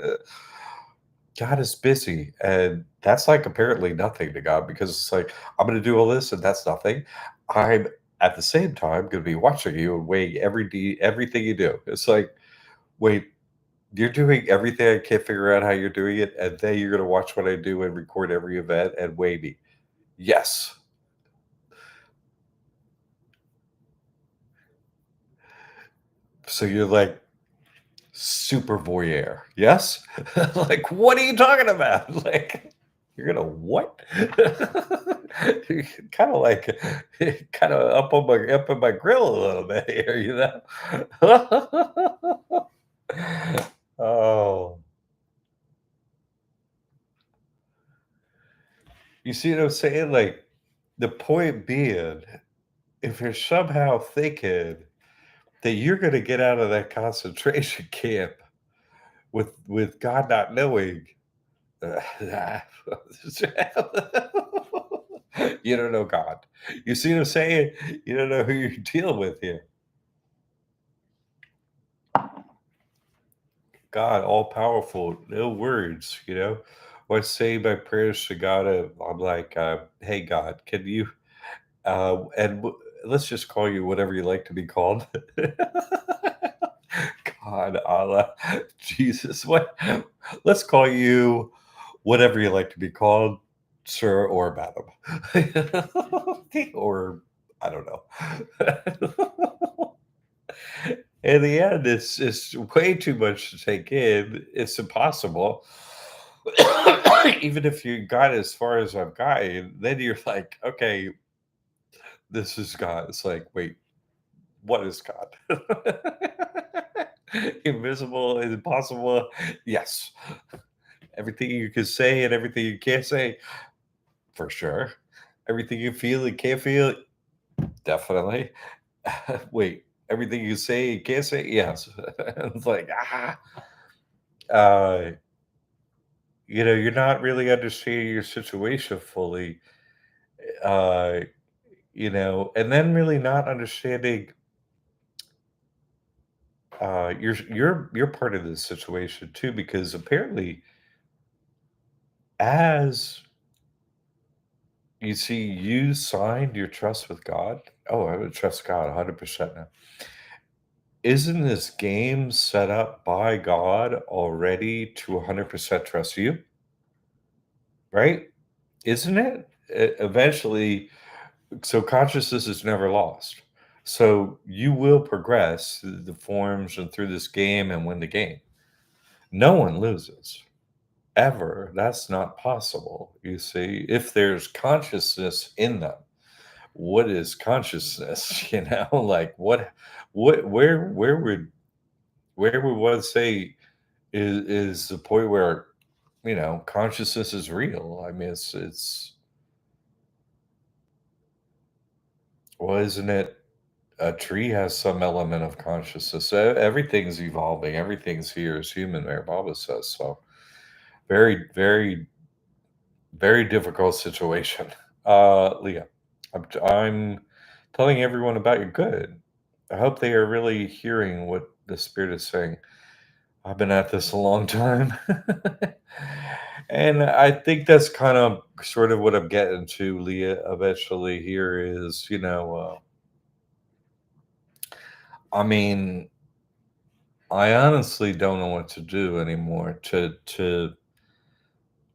God is busy, and that's, like, apparently nothing to God because it's like, I'm gonna do all this, and that's nothing. I'm, at the same time, gonna be watching you and weighing everything you do. It's like, wait, you're doing everything, I can't figure out how you're doing it, and then you're gonna watch what I do and record every event and weigh me. Yes. So you're like super voyeur, yes? Like, what are you talking about? Like, you're gonna what? Kind of like, kind of up on my grill a little bit here, Oh, you see what I'm saying? Like, the point being, if you're somehow thinking that you're gonna get out of that concentration camp with God not knowing, you don't know God. You see what I'm saying? You don't know who you're dealing with here. God, all powerful, no words, When I say my prayers to God, I'm like, hey, God, can you, let's just call you whatever you like to be called. God, Allah, Jesus, what? Let's call you whatever you like to be called. sir or madam. Or I don't know. In the end, it's way too much to take in. It's impossible. Even if you got as far as I've gotten, then you're like, okay, this is God. It's like, wait, what is God? Invisible, impossible. Yes. Everything you can say and everything you can't say, for sure. Everything you feel and can't feel, definitely. Wait, everything you say and can't say, yes. It's like, uh, you're not really understanding your situation fully. Uh, and then really not understanding you're part of this situation too, because apparently as you see you signed your trust with God. Oh, I would trust God 100% now. Isn't this game set up by God already to 100% trust you? Right? Isn't it? Eventually, so consciousness is never lost. So you will progress through the forms and through this game and win the game. No one loses ever. That's not possible. You see, if there's consciousness in them, what is consciousness? Like what, where would one say is the point where consciousness is real? I mean, it's well, isn't it? A tree has some element of consciousness. Everything's evolving. Everything's here is human. Mary Baba says so. Very, very, very difficult situation. Leah, I'm telling everyone about your good. I hope they are really hearing what the spirit is saying. I've been at this a long time. And I think that's kind of sort of what I'm getting to, Leah, eventually here is, I mean, I honestly don't know what to do anymore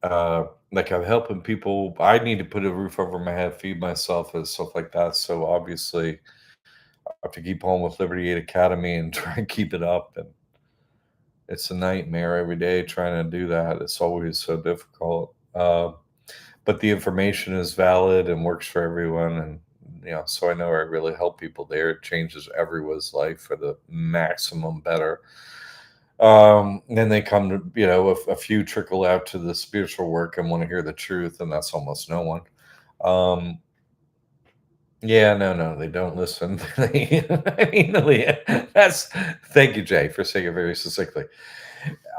uh like I'm helping people. I need to put a roof over my head, feed myself and stuff like that. So obviously I have to keep on with Liberty Aid Academy and try and keep it up. And it's a nightmare every day trying to do that. It's always so difficult. But the information is valid and works for everyone. And so I know I really help people there. It changes everyone's life for the maximum better. Then they come to, a few trickle out to the spiritual work and want to hear the truth, and that's almost no one. Um, yeah, no, they don't listen. I mean, that's thank you, Jay, for saying it very succinctly.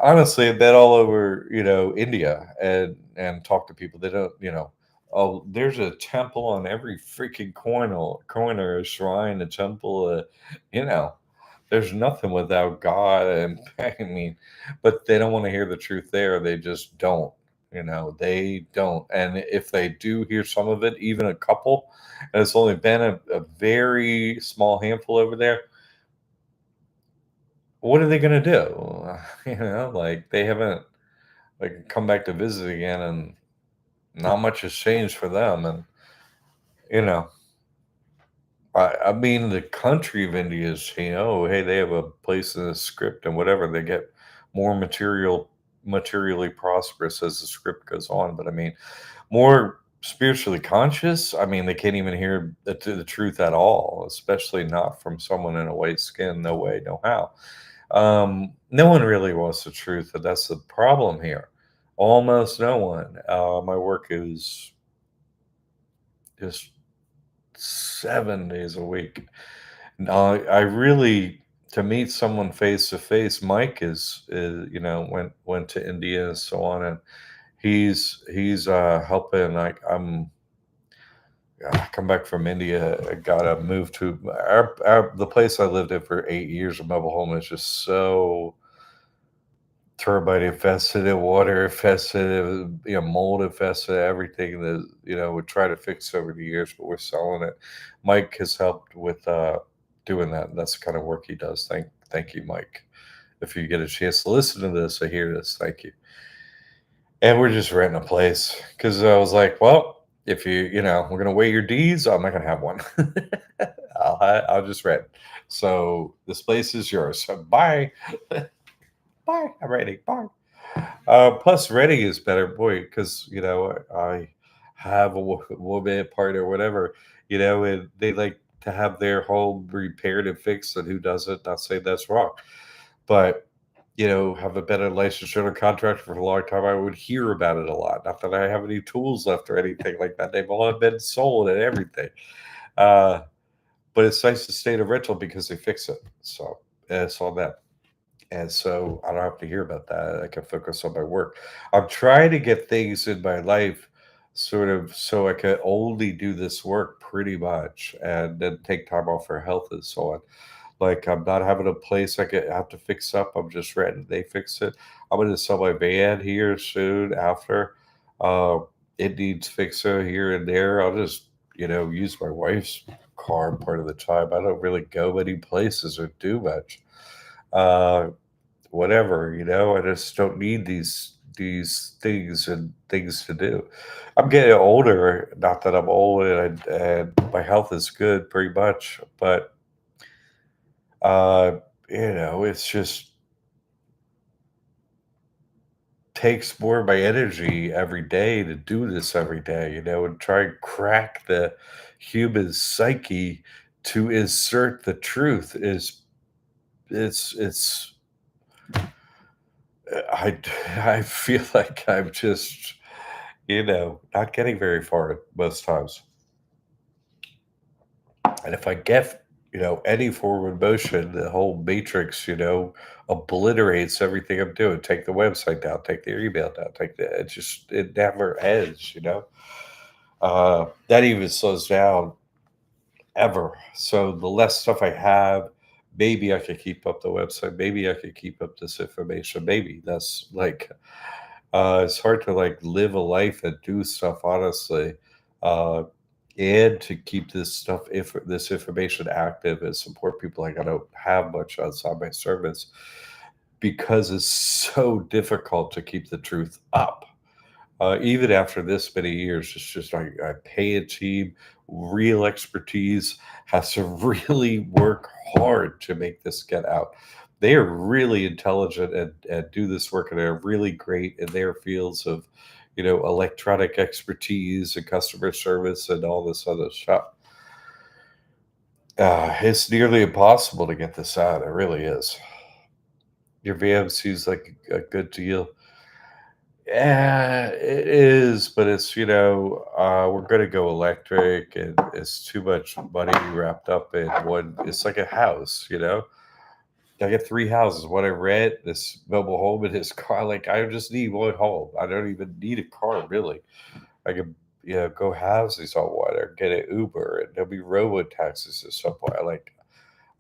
Honestly, I've been all over, India and talk to people. They don't, oh, there's a temple on every freaking corner, a shrine, a temple, you know, there's nothing without God. And I mean, but they don't want to hear the truth there. They just don't, they don't. And if they do hear some of it, even a couple, and it's only been a very small handful over there, what are they going to do? Like they haven't like come back to visit again, and not much has changed for them. And you know, I mean, the country of India is, hey, they have a place in the script and whatever. They get more materially prosperous as the script goes on. But I mean, more spiritually conscious. I mean, they can't even hear the truth at all, especially not from someone in a white skin. No way, no how. No one really wants the truth, and that's the problem here. Almost no one. My work is just 7 days a week. Now, I really to meet someone face to face. Mike is went to India and so on, and he's helping. Like I come back from India. I gotta move to the place I lived in for 8 years. A mobile home is just so termite infested, water infested, mold infested, everything that we try to fix over the years, but we're selling it. Mike has helped with doing that. That's the kind of work he does. Thank you, Mike. If you get a chance to listen to this or hear this, thank you. And we're just renting a place because I was like, well, if we're gonna weigh your D's, I'm not gonna have one. I'll just rent. So this place is yours. So bye, bye. I'm ready. Bye. Plus, renting is better, boy, because I have a woman partner, or whatever, and they like to have their home repaired and fixed, and who doesn't? Not saying that's wrong, but have a better relationship or contract for a long time. I would hear about it a lot. Not that I have any tools left or anything like that. They've all been sold and everything. Uh, but it's nice to stay in a rental because they fix it. So it's all that. And so I don't have to hear about that. I can focus on my work. I'm trying to get things in my life sort of so I can only do this work pretty much and then take time off for health and so on. Like I'm not having a place have to fix up. I'm just renting. They fix it. I'm gonna sell my van here soon after. Uh, it needs fixer here and there. I'll just, use my wife's car part of the time. I don't really go many places or do much. Uh, Whatever, I just don't need these things and things to do. I'm getting older, not that I'm old and my health is good pretty much, but uh, it's just takes more of my energy every day to do this every day, and try and crack the human psyche to insert the truth is it's I I feel like I'm just not getting very far most times. And if I get, any forward motion, the whole matrix, obliterates everything I'm doing. Take the website down, take the email down, it never ends. That even slows down ever. So the less stuff I have, maybe I could keep up the website. Maybe I could keep up this information. Maybe that's like it's hard to like live a life and do stuff honestly, uh, and to keep this stuff, if this information active and support people like I don't have much outside my service because it's so difficult to keep the truth up. Even after this many years, it's just I pay a team, real expertise, has to really work hard to make this get out. They are really intelligent and do this work, and they're really great in their fields of, electronic expertise and customer service and all this other stuff. It's nearly impossible to get this out. It really is. Your VM seems like a good deal. Yeah, it is, but we're gonna go electric, and it's too much money wrapped up in one. It's like a house. I get three houses. One I rent, this mobile home, and his car. Like I just need one home. I don't even need a car really. I could, go houses on one or get an Uber, and there'll be robo taxis at some point.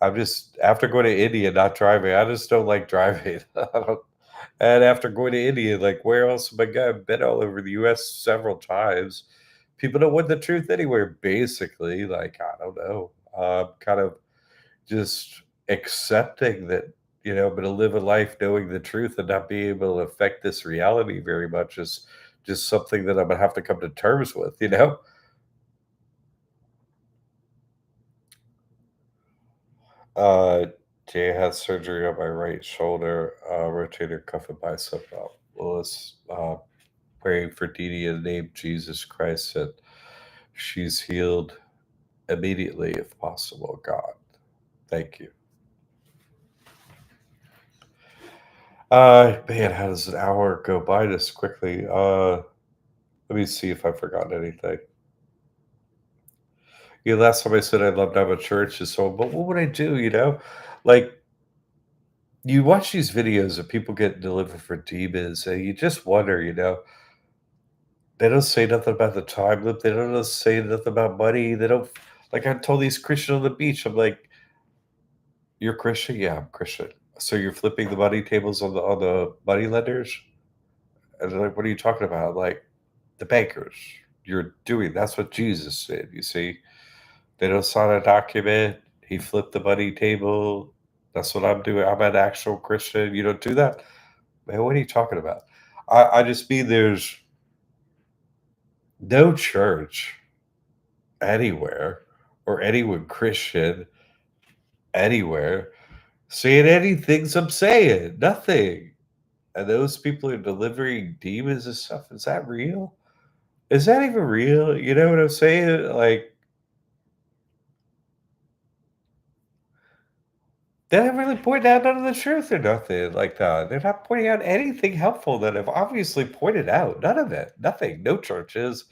I'm just after going to India, not driving. I just don't like driving. I don't and after going to India, like, where else am I going? I've been all over the US several times. People don't want the truth anywhere, basically. Like, I don't know. Kind of just accepting that, I'm going to live a life knowing the truth and not being able to affect this reality very much is just something that I'm going to have to come to terms with. Uh, Jay had surgery on my right shoulder, rotator cuff and bicep. Well, let's praying for Dee Dee in the name of Jesus Christ that she's healed immediately if possible, God. Thank you. Man, how does an hour go by this quickly? Let me see if I forgot anything. Last time I said I'd love to have a church is so, but what would I do? Like you watch these videos of people getting delivered for demons, and you just wonder. They don't say nothing about the time limit. They don't say nothing about money. They don't like I told these Christian on the beach. I'm like, "You're Christian? Yeah, I'm Christian. So you're flipping the money tables on the money lenders?" And they're like, "What are you talking about?" Like, the bankers. You're doing that's what Jesus did. You see, they don't sign a document. He flipped the money table. That's what I'm doing. I'm an actual Christian. You don't do that, man. What are you talking about? I just mean there's no church anywhere or anyone Christian anywhere saying anything I'm saying. Nothing. And those people are delivering demons and stuff. Is that real? Is that even real? You know what I'm saying? Like, they're not really pointing out none of the truth or nothing like that. They're not pointing out anything helpful that I've obviously pointed out. None of it. Nothing. No churches.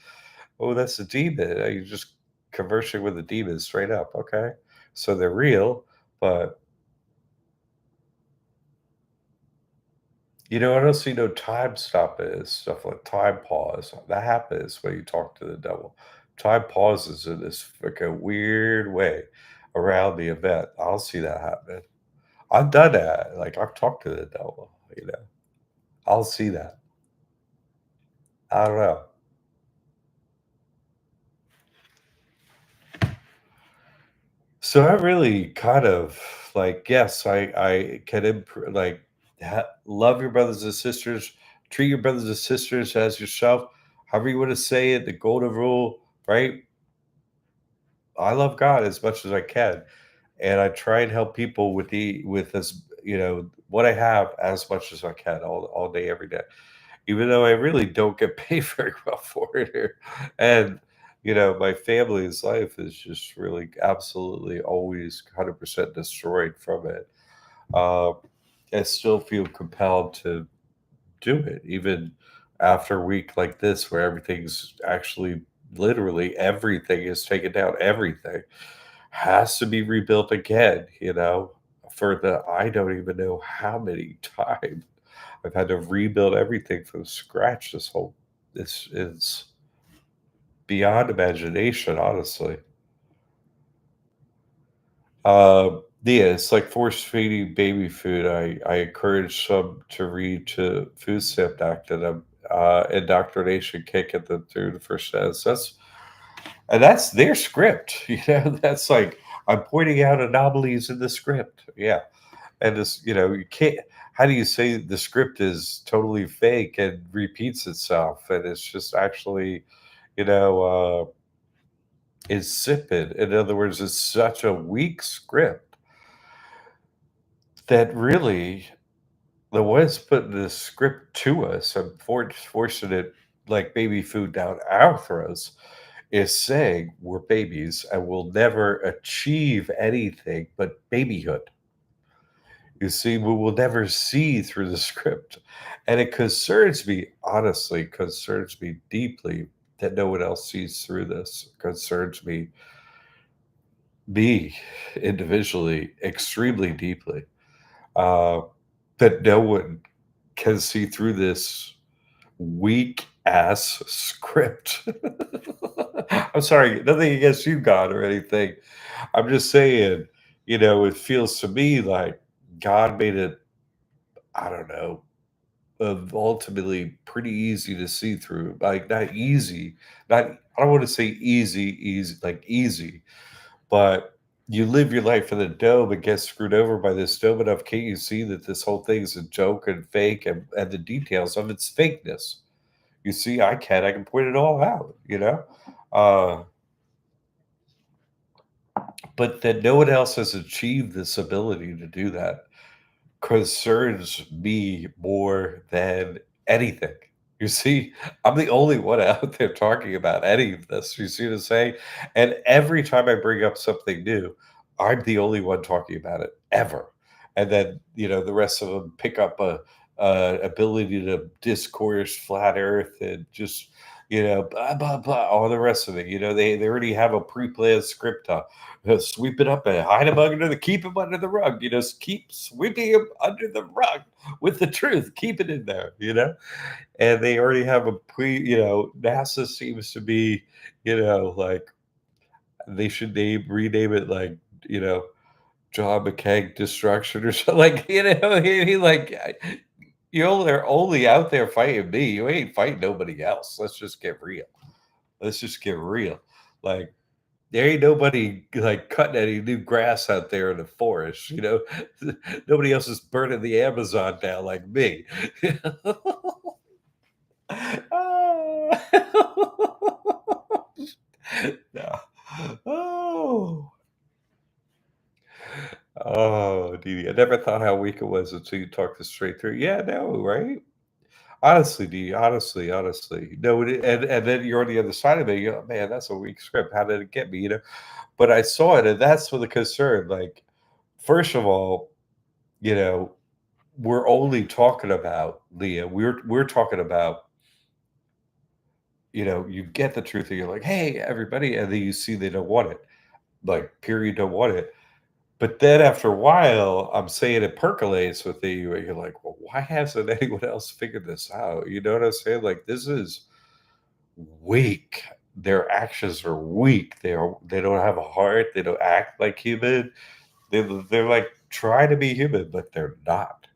Oh, that's a demon. You're just conversing with a demon straight up. Okay. So they're real, but I don't see no time stop is stuff like time pause. That happens when you talk to the devil. Time pauses in this like a weird way around the event. I'll see that happen. I've done that. Like I've talked to the devil, I'll see that. I don't know. So I really kind of like, yes, I can like love your brothers and sisters, treat your brothers and sisters as yourself, however you want to say it, the golden rule, right? I love God as much as I can, and I try and help people with this, what I have as much as I can all day, every day. Even though I really don't get paid very well for it here. And my family's life is just really absolutely always 100% destroyed from it. Uh, I still feel compelled to do it, even after a week like this, where everything's actually literally everything is taken down. Everything has to be rebuilt again, for the I don't even know how many times I've had to rebuild everything from scratch. This is beyond imagination, honestly. Yeah, it's like force feeding baby food. I encourage some to read to food stamp act and indoctrination can't get them through the first sentence. That's their script. That's like I'm pointing out anomalies in the script. Yeah. And this, you can't how do you say the script is totally fake and repeats itself and it's just actually, you know, insipid. In other words, it's such a weak script that really the ones putting the script to us and forcing it like baby food down our throats is saying we're babies and we'll never achieve anything but babyhood. You see, we will never see through the script. And it concerns me, honestly, concerns me deeply that no one else sees through this. Concerns me individually, extremely deeply. Uh, that no one can see through this weak ass script. I'm sorry, nothing against you, God, or anything. I'm just saying, it feels to me like God made it, I don't know, ultimately pretty easy to see through. Like not easy, not I don't want to say easy, like easy, but you live your life in the dome and get screwed over by this dome enough. Can't you see that this whole thing is a joke and fake and the details of its fakeness? You see, I can point it all out. Uh, but that no one else has achieved this ability to do that concerns me more than anything. You see, I'm the only one out there talking about any of this. You see what I'm saying? And every time I bring up something new, I'm the only one talking about it ever. And then, the rest of them pick up a ability to discourse flat Earth and just, blah blah blah, all the rest of it. They already have a pre-planned script sweep it up and hide them keep them under the rug. Keep sweeping them under the rug with the truth. Keep it in there. And they already have a NASA seems to be, like they should rename it like, you know, John McCaig destruction or something like, he like, are only out there fighting me. You ain't fighting nobody else. Let's just get real. Let's just get real. Like, there ain't nobody like cutting any new grass out there in the forest. Nobody else is burning the Amazon down like me. No. Oh. Oh, Dee I never thought how weak it was until you talked this straight through. Yeah, no, right? Honestly, Dee, honestly. No, and then you're on the other side of it, you go, "Man, that's a weak script. How did it get me?" But I saw it, and that's what the concern, like, first of all, you know, we're only talking about Leah, we're talking about, you get the truth and you're like, "Hey, everybody," and then you see they don't want it, like, period, don't want it. But then after a while, I'm saying it percolates with you, and you're like, "Well, why hasn't anyone else figured this out?" You know what I'm saying? Like, this is weak. Their actions are weak. They don't have a heart. They don't act like human. They're like trying to be human, but they're not,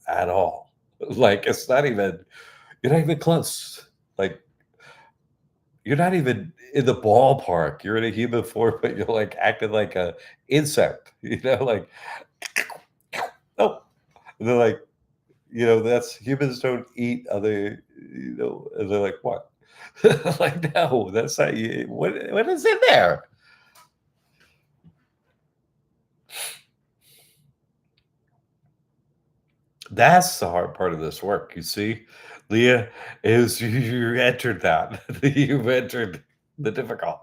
at all. Like it's not even you're not even close. Like you're not even in the ballpark. You're in a human form, but you're like acting like a insect, like oh. And they're like, that's humans don't eat other, and they're like, what? Like, no, that's not you. What is in there? That's the hard part of this work, you see? Leah, is you entered that. You've entered the difficult.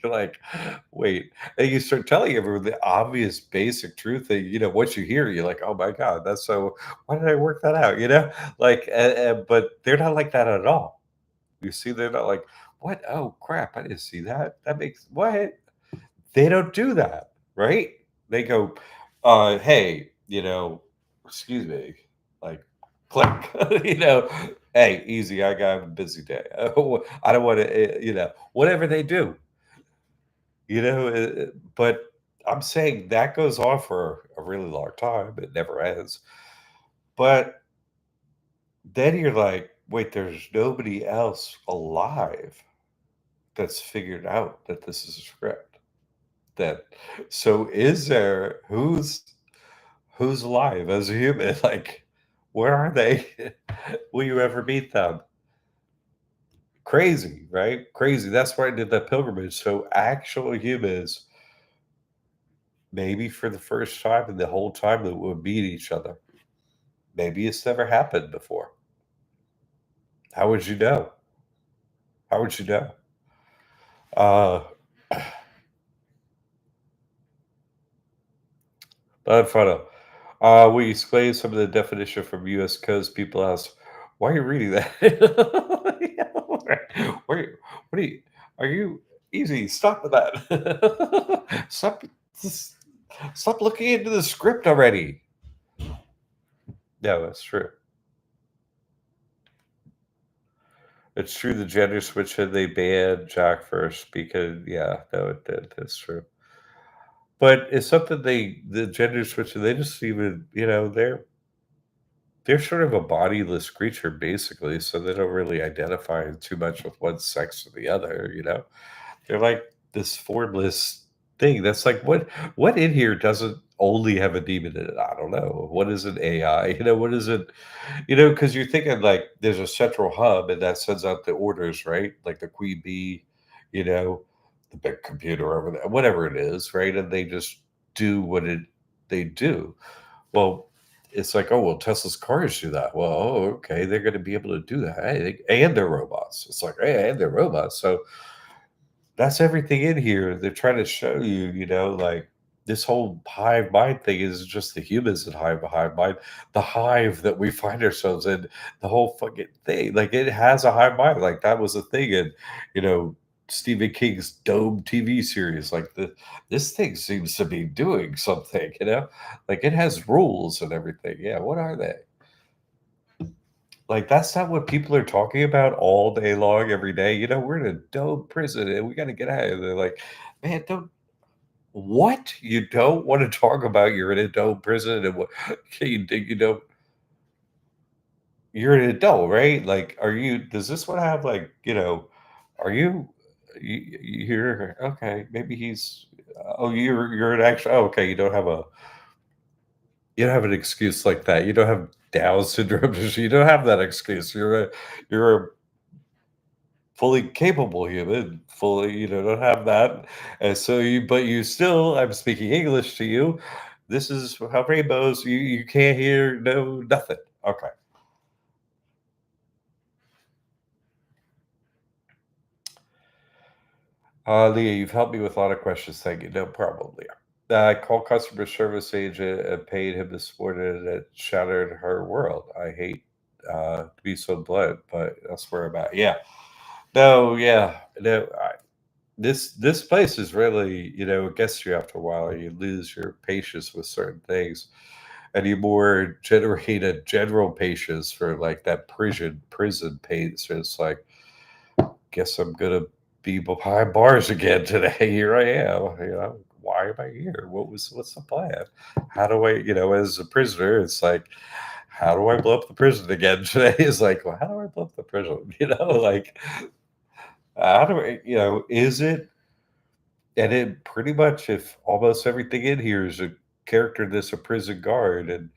You're like, wait. And you start telling everyone the obvious basic truth that, once you hear, you're like, oh my God, that's so, why did I work that out? Like, but they're not like that at all. You see, they're not like, what? Oh crap, I didn't see that. That makes what? They don't do that, right? They go, hey, excuse me, like click, hey, easy, I got a busy day. I don't want to, whatever they do, but I'm saying that goes on for a really long time. It never ends. But then you're like, wait, there's nobody else alive that's figured out that this is a script. That so is there who's alive as a human? Like, where are they? Will you ever meet them? Crazy, right? Crazy. That's why I did that pilgrimage. So actual humans, maybe for the first time in the whole time that we'll meet each other. Maybe it's never happened before. How would you know? How would you know? Uh Unfollow. We explain some of the definition from U.S. codes. People ask, "Why are you reading that?" Where, what are you? Are you easy? Stop with that. Stop. Just, stop looking into the script already. No, that's true. It's true. The gender switch and they banned Jack first because yeah, no, it did. That's true. But it's something the gender switch. They just even they're sort of a bodiless creature, basically, so they don't really identify too much with one sex or the other. They're like this formless thing. That's like what in here doesn't only have a demon in it? I don't know. What is an AI? What is it? Because you're thinking like there's a central hub and that sends out the orders, right? Like the queen bee, you know, the big computer over there, whatever it is, right? And they just do what they do. Well, it's like, oh, well, Tesla's cars do that. Well, oh, okay, they're going to be able to do that. Hey, and they're robots. It's like, hey, and they're robots. So that's everything in here. They're trying to show you, like this whole hive mind thing is just the humans that hive mind, the hive that we find ourselves in, the whole fucking thing. Like it has a hive mind. Like that was a thing in, you know, Stephen King's Dome TV series. Like this thing seems to be doing something, like it has rules and everything. Yeah, what are they? Like that's not what people are talking about all day long, every day. We're in a dome prison and we got to get out of there. Like, man, don't what you don't want to talk about? You're in a dome prison and what you're an adult, right? Like, are you? Does this one have like Are you? You're okay. Maybe he's. Oh, you're an actual. Oh, okay. You don't have an excuse like that. You don't have Down syndrome. You don't have that excuse. You're a fully capable human, fully, don't have that. And so but you still, I'm speaking English to you. This is how rainbows, you can't hear, no, nothing. Okay. Leah, you've helped me with a lot of questions. Thank you. No problem, Leah. I called customer service agent and paid him this morning, and it shattered her world. I hate to be so blunt, but that's where I'm at. Yeah. No, yeah. No, this place is really, it gets you after a while. You lose your patience with certain things, and you more generate a general patience for like that prison pain. So it's like, guess I'm gonna be behind bars again today. Here I am. Why am I here? What's the plan? How do I, as a prisoner, it's like, how do I blow up the prison again today? Is like, well, how do I blow up the prison? Like, how do I, is it? And it pretty much, if almost everything in here is a character that's a prison guard, and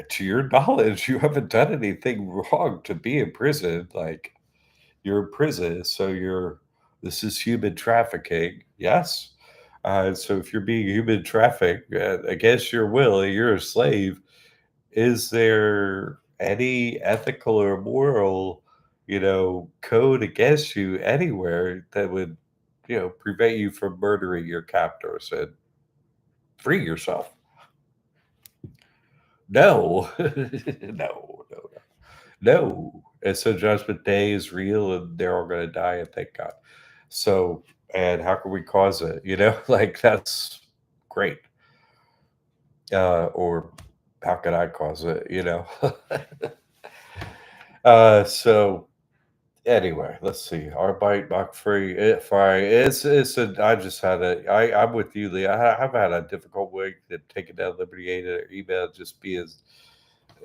to your knowledge, you haven't done anything wrong to be in prison. Like, you're in prison, so this is human trafficking. Yes. So if you're being human trafficked against your will, and you're a slave, is there any ethical or moral, code against you anywhere that would, prevent you from murdering your captors and free yourself? No. No, no, no. And so Judgment Day is real, and they're all going to die, and thank God. So, and how can we cause it? Like, that's great. Or how can I cause it? So anyway, let's see. Arbeit, mMacht, Frei. I just had I'm with you, Lee. I've had a difficult week that taking down Liberty Aid or email just be as,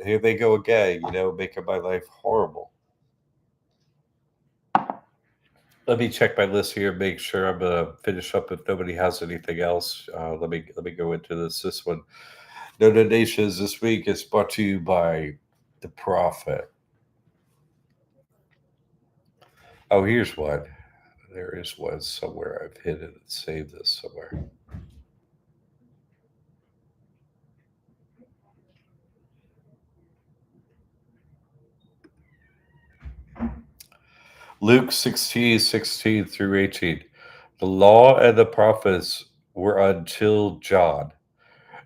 here they go again, making my life horrible. Let me check my list here, make sure I'm gonna finish up if nobody has anything else. Let me go into this one. No donations this week is brought to you by the Prophet. Oh, here's one. There is one somewhere. I've hidden and saved this somewhere. Luke 16:16 through 18. The law and the prophets were until John.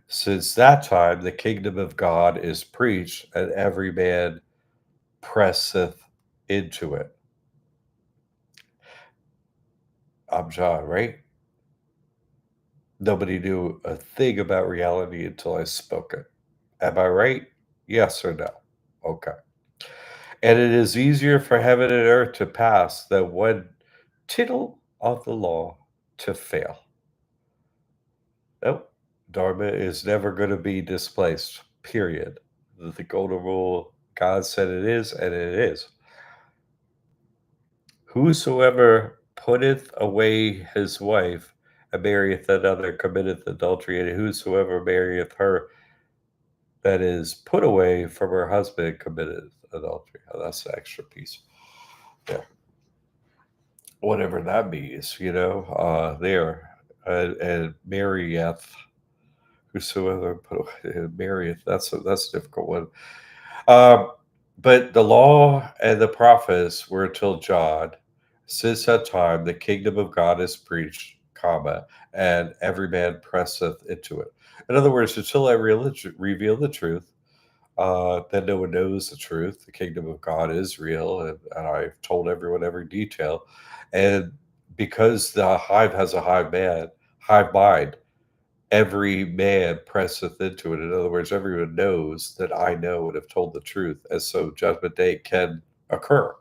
Since that time, the kingdom of God is preached, and every man presseth into it. I'm John, right? Nobody knew a thing about reality until I spoke it. Am I right? Yes or no? Okay. And it is easier for heaven and earth to pass than one tittle of the law to fail. Nope. Dharma is never going to be displaced, period. The golden rule, God said it is, and it is. Whosoever putteth away his wife and marrieth another committeth adultery, and whosoever marrieth her that is put away from her husband committeth adultery. Oh, that's the extra piece. Yeah. Whatever that means, there. And marrieth, whosoever put away, marrieth, that's a difficult one. Um, but the law and the prophets were till John. Since that time, the kingdom of God is preached, comma, and every man presseth into it. In other words, until I reveal the truth, then no one knows the truth. The kingdom of God is real, and I've told everyone every detail. And because the hive has a hive mind, every man presseth into it. In other words, everyone knows that I know and have told the truth. And so judgment day can occur.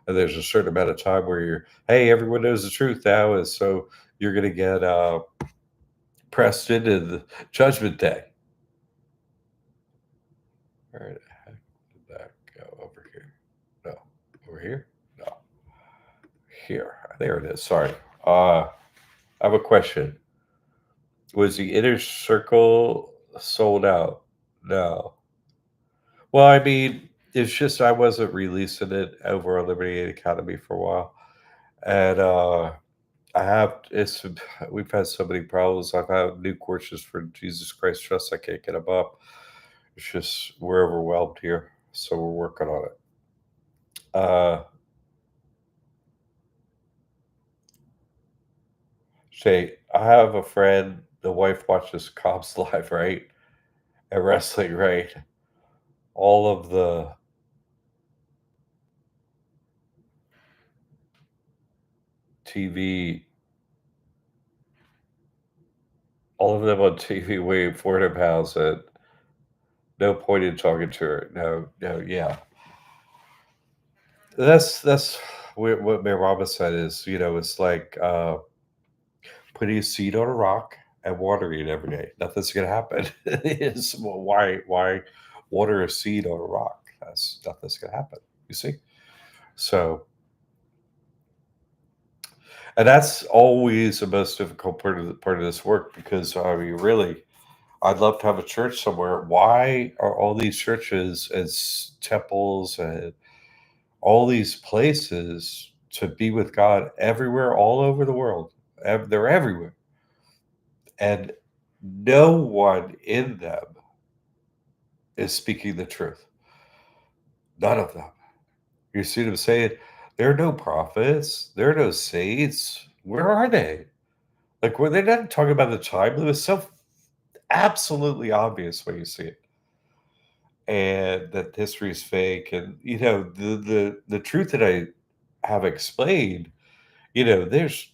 And there's a certain amount of time where hey, everyone knows the truth now. And so you're going to get pressed into the judgment day. Where the heck did that go? Over here? No. Over here? No. Here. There it is. Sorry. I have a question. Was the inner circle sold out? No. Well, I mean, it's just I wasn't releasing it over on Liberty Aid Academy for a while. And I have it's we've had so many problems. I've had new courses for Jesus Christ Trust. I can't get them up. It's just we're overwhelmed here, so we're working on it. Shay, I have a friend. The wife watches Cops Live, right? At wrestling, right? All of the TV, all of them on TV weighing 400 pounds, and no point in talking to her. No, no, yeah. That's what my mama said is, it's like putting a seed on a rock and watering it every day. Nothing's gonna happen. Is well, why water a seed on a rock? That's nothing's gonna happen. You see? So and that's always the most difficult part of this work because I mean really I'd love to have a church somewhere. Why are all these churches and temples and all these places to be with God everywhere, all over the world? They're everywhere. And no one in them is speaking the truth. None of them. You see what I'm saying? There are no prophets. There are no saints. Where are they? Like, were they not talking about the time? It was so absolutely obvious when you see it, and that history is fake. And the truth that I have explained. There's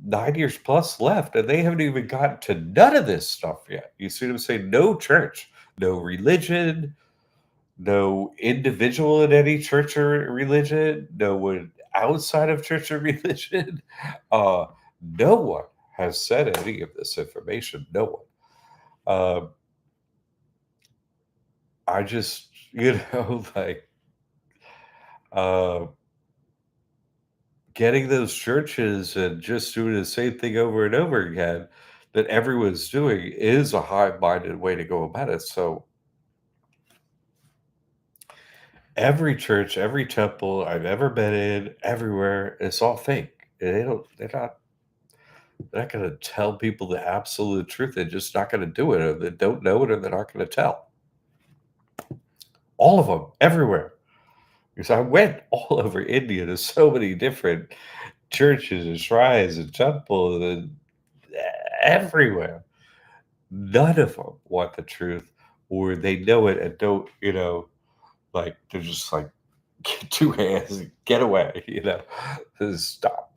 9 years plus left, and they haven't even gotten to none of this stuff yet. You see what I'm saying? No church, no religion, no individual in any church or religion, no one outside of church or religion. Uh, no one has said any of this information. No one. I just, like uh, getting those churches and just doing the same thing over and over again that everyone's doing is a high-minded way to go about it. So every church, every temple I've ever been in, everywhere, it's all fake. They're not going to tell people the absolute truth. They're just not going to do it, or they don't know it, or they're not going to tell. All of them, everywhere. Because I went all over India to so many different churches and shrines and temples and everywhere. None of them want the truth, or they know it and don't, like they're just like, get two hands, get away, just stop.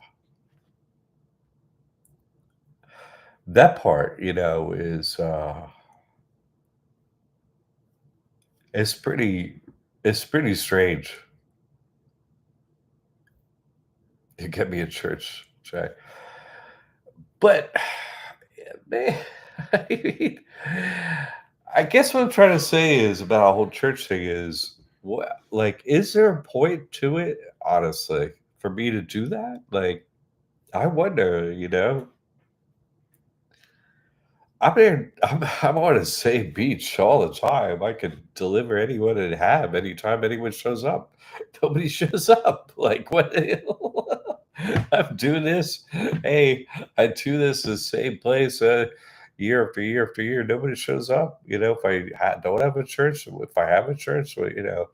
That part, it's pretty, it's pretty strange to get me in church, Jay. But man, I mean, I guess what I'm trying to say is about a whole church thing is what like is there a point to it, honestly, for me to do that? Like, I wonder, I'm on the same beach all the time. I could deliver anyone and have anytime anyone shows up. Nobody shows up. Like what I'm doing this. Hey, I do this the same place year after year after year. Nobody shows up. If I don't have a church, if I have a church, well,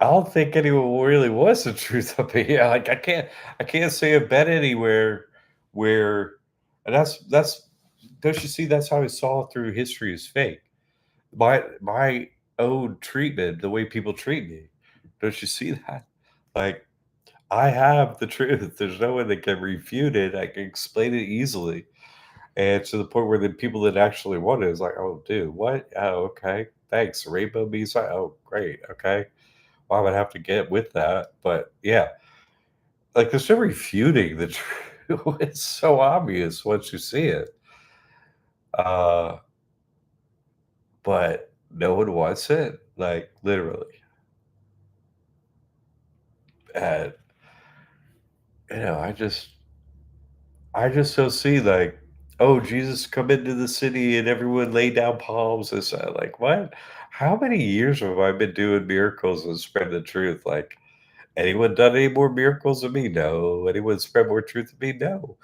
I don't think anyone really was the truth of it. Yeah, like I can't say I've been anywhere where, and that's don't you see that's how I saw through history is fake. My own treatment, the way people treat me. Don't you see that? Like I have the truth. There's no one that can refute it. I can explain it easily. And to the point where the people that actually want it is like, oh, dude, what? Oh, okay. Thanks. Rainbow means, oh, great. Okay. Well, I would have to get with that. But yeah, like there's no refuting the truth. It's so obvious once you see it. Uh, but no one wants it. Like literally. And I just don't see like, oh, Jesus come into the city and everyone lay down palms. And so, like, what? How many years have I been doing miracles and spread the truth? Like, Anyone done any more miracles than me? No. Anyone spread more truth than me? No.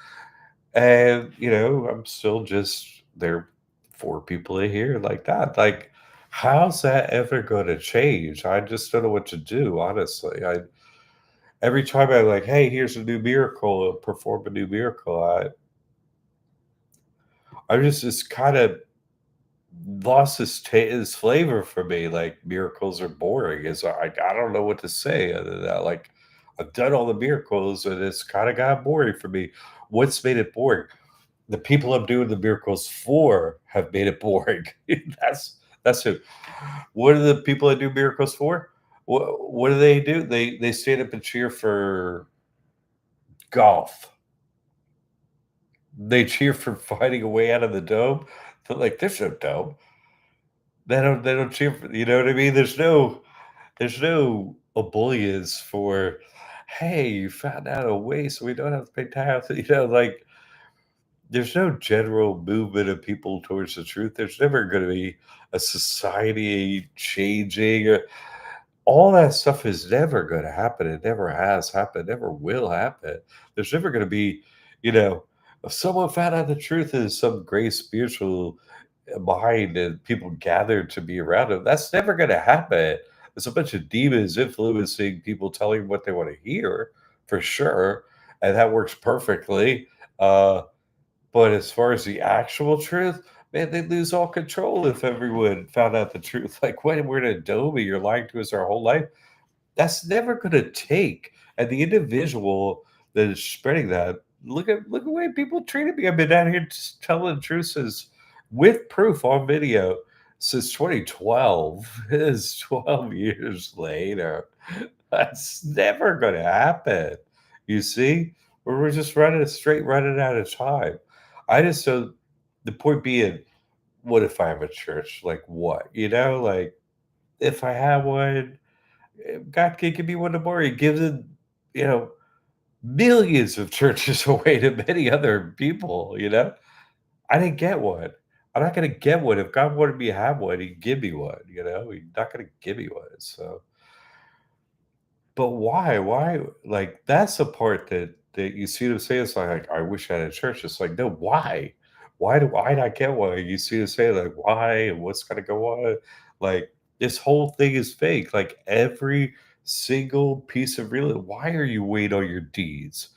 And, I'm still just there 4 people in here like that. Like, how's that ever gonna change? I just don't know what to do, honestly. Every time I like, "Hey, here's a new miracle," perform a new miracle, I just kinda lost his flavor for me. Like, miracles are boring. It's like, I don't know what to say other than that. Like, I've done all the miracles, and it's kinda got boring for me. What's made it boring? The people I'm doing the miracles for have made it boring. That's it. What are the people I do miracles for? What do they do? They stand up and cheer for golf. They cheer for finding a way out of the dome. But like, there's no dome. They don't cheer for, you know what I mean? There's no ebullience for, hey, you found out a way so we don't have to pay tax. Like, there's no general movement of people towards the truth. There's never going to be a society changing. All that stuff is never going to happen. It never has happened. Never will happen. There's never going to be, you know, if someone found out the truth in some great spiritual mind and people gathered to be around him. That's never going to happen. It's a bunch of demons influencing people, telling them what they want to hear, for sure, and that works perfectly. Uh, but as far as the actual truth, man, they'd lose all control if everyone found out the truth. Like, when we're in Adobe, you're lying to us our whole life. That's never gonna take. And the individual that is spreading that, look at the way people treated me. I've been out here just telling the truth since, with proof on video, since 2012. It is 12 years later. That's never gonna happen. You see? We're just running out of time. I just don't, the point being, what if I have a church? Like, what? Like, if I have one, God can give me one tomorrow. He gives it, you know, millions of churches away to many other people. I didn't get one. I'm not gonna get one. If God wanted me to have one, he'd give me one. He's not gonna give me one. So, but why? Why? Like, that's the part that you see them say. It's like, I wish I had a church. It's like, no, why? Why do I not get one? You see them say, like, why and what's gonna go on? Like, this whole thing is fake. Like, every single piece of real. Why are you waiting on your deeds?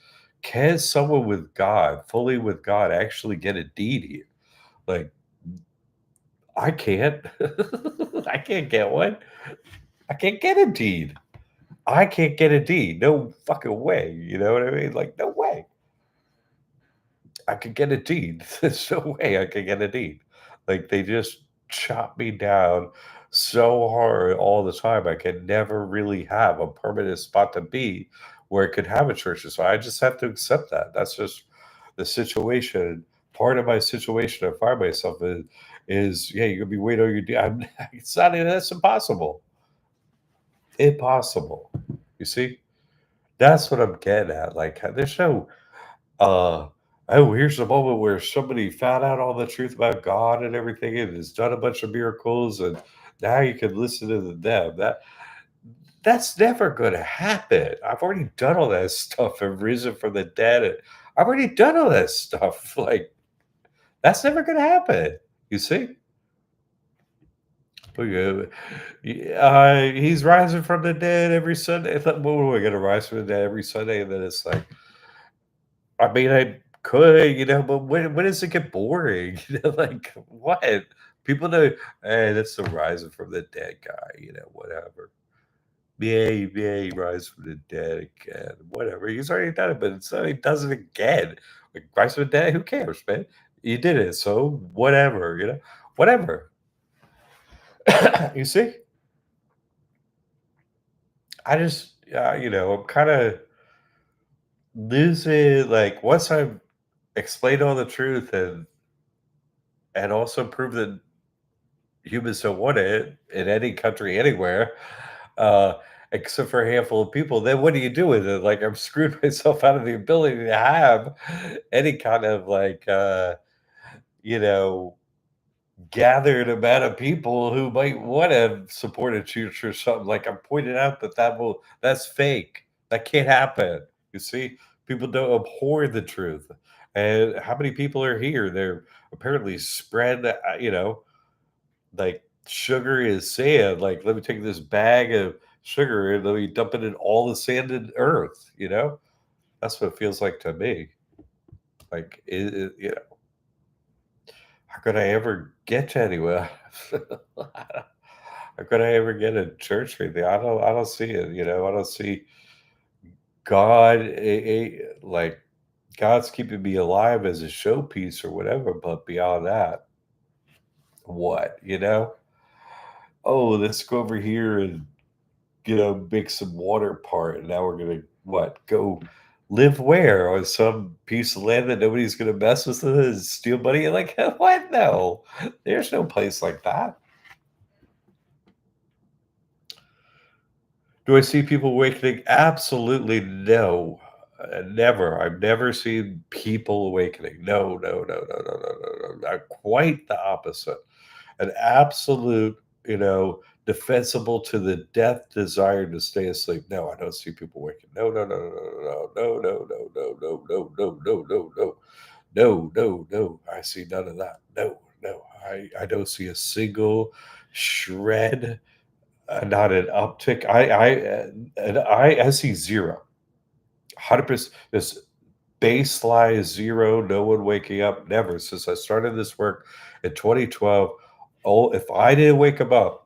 Can someone with God, fully with God, actually get a deed here? Like, I can't. I can't get one. I can't get a deed. I can't get a D. No fucking way. You know what I mean? Like, no way. I could get a D. There's no way I could get a D. Like, they just chop me down so hard all the time. I can never really have a permanent spot to be where I could have a church. So I just have to accept that. That's just the situation. Part of my situation I find myself in is, yeah, you're gonna be waiting on your D. It's not. That's impossible. Impossible. You see? That's what I'm getting at. Like, there's no, uh, oh, here's the moment where somebody found out all the truth about God and everything and has done a bunch of miracles, and now you can listen to them. That's never going to happen. I've already done all that stuff and risen from the dead. And I've already done all that stuff. Like, that's never going to happen. You see? But he's rising from the dead every Sunday. It's like, what are we going to rise from the dead every Sunday? And then it's like, I mean, I could, but when does it get boring? Like, what? People know, hey, that's the rising from the dead guy, whatever. Yay, yay, rise from the dead again. Whatever. He's already done it, but so he does it again. Like, rise from the dead, who cares, man? You did it, so whatever. Whatever. You see? I just, I'm kind of losing, like, once I've explained all the truth and also prove that humans don't want it in any country anywhere, uh, except for a handful of people. Then what do you do with it? Like, I'm screwed myself out of the ability to have any kind of, like, you know, gathered amount of people who might want to support a church or something. Like I'm pointing out that's fake. That can't happen. You see, people don't abhor the truth. And how many people are here? They're apparently spread, like sugar is sand. Like, let me take this bag of sugar and let me dump it in all the sand in earth. That's what it feels like to me. Like, how could I ever get to anywhere? How could I ever get a church or anything? I don't see it. I don't see God. Like God's keeping me alive as a showpiece or whatever. But beyond that, what? Oh, let's go over here and make some water part. And now we're gonna what? Go live where? On some piece of land that nobody's gonna mess with and steal money? Like what? No, there's no place like that. Do I see people awakening? Absolutely no. Never. I've never seen people awakening. No, no, no, no, no, no, no, no. Quite the opposite. An absolute, defensible to the death desire to stay asleep. No, I don't see people waking. No, no, no, no, no, no, no, no, no, no, no, no, no, no, no, no, no. I see none of that. No, no. I don't see a single shred, not an uptick. I see 0, 100%. This baseline 0. No one waking up. Never since I started this work in 2012. Oh, if I didn't wake them up,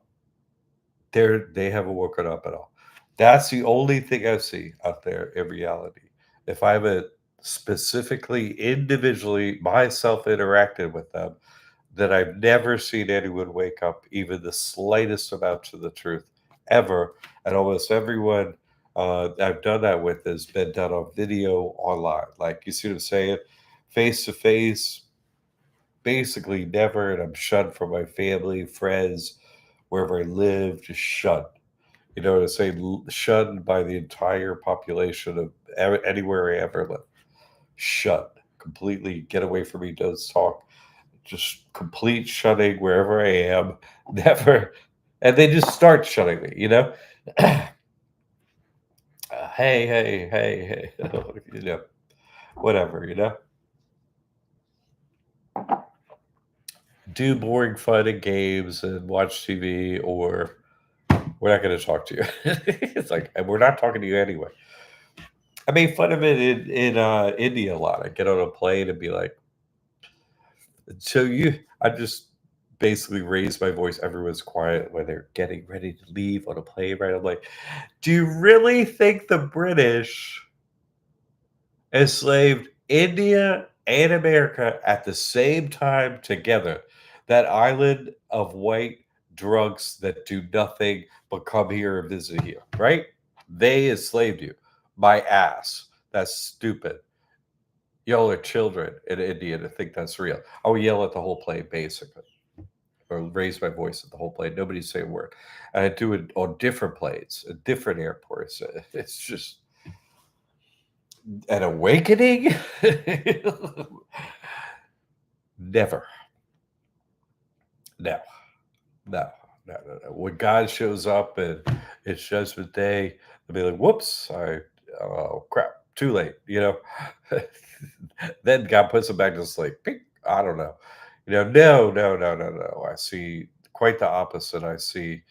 they haven't woken up at all. That's the only thing I see out there in reality. If I haven't specifically, individually, myself interacted with them, that I've never seen anyone wake up even the slightest amount to the truth ever. And almost everyone I've done that with has been done on video online. Like, you see what I'm saying? Face to face, basically never. And I'm shunned from my family, friends, wherever I live, just shunned. You know what I'm saying? Shunned by the entire population of anywhere I ever live. Shunned. Completely get away from me, don't talk, just complete shutting wherever I am. Never, and they just start shutting me. Hey, hey, hey, hey, whatever. Do boring fun and games and watch TV, or we're not going to talk to you. It's like, and we're not talking to you anyway. I made fun of it in India a lot. I get on a plane and be like, so I just basically raise my voice. Everyone's quiet when they're getting ready to leave on a plane, right? I'm like, do you really think the British enslaved India and America at the same time together? That island of white drunks that do nothing but come here and visit here, right? They enslaved you. My ass. That's stupid. Y'all are children in India to think that's real. I would yell at the whole plane, basically, or raise my voice at the whole plane. Nobody say a word. And I do it on different planes, at different airports. It's just an awakening. Never. No. No. No. No. No. When God shows up and it's Judgment Day, they'll be like, "Whoops! Oh crap! Too late." Then God puts them back to sleep. Pink. I don't know. No, no, no, no, no. I see quite the opposite. I see,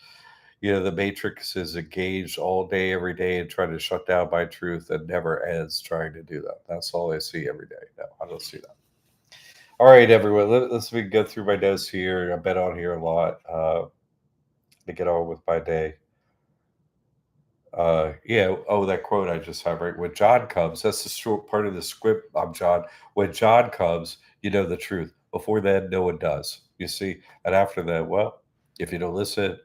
the Matrix is engaged all day, every day, and trying to shut down my truth and never ends trying to do that. That's all I see every day. No, I don't see that. All right, everyone. Let's go through my notes here. I've been on here a lot to get on with my day. Yeah. Oh, that quote I just have, right? When John comes, that's the short part of the script. I'm John. When John comes, you know the truth. Before then, no one does. You see, and after that, well, if you don't listen,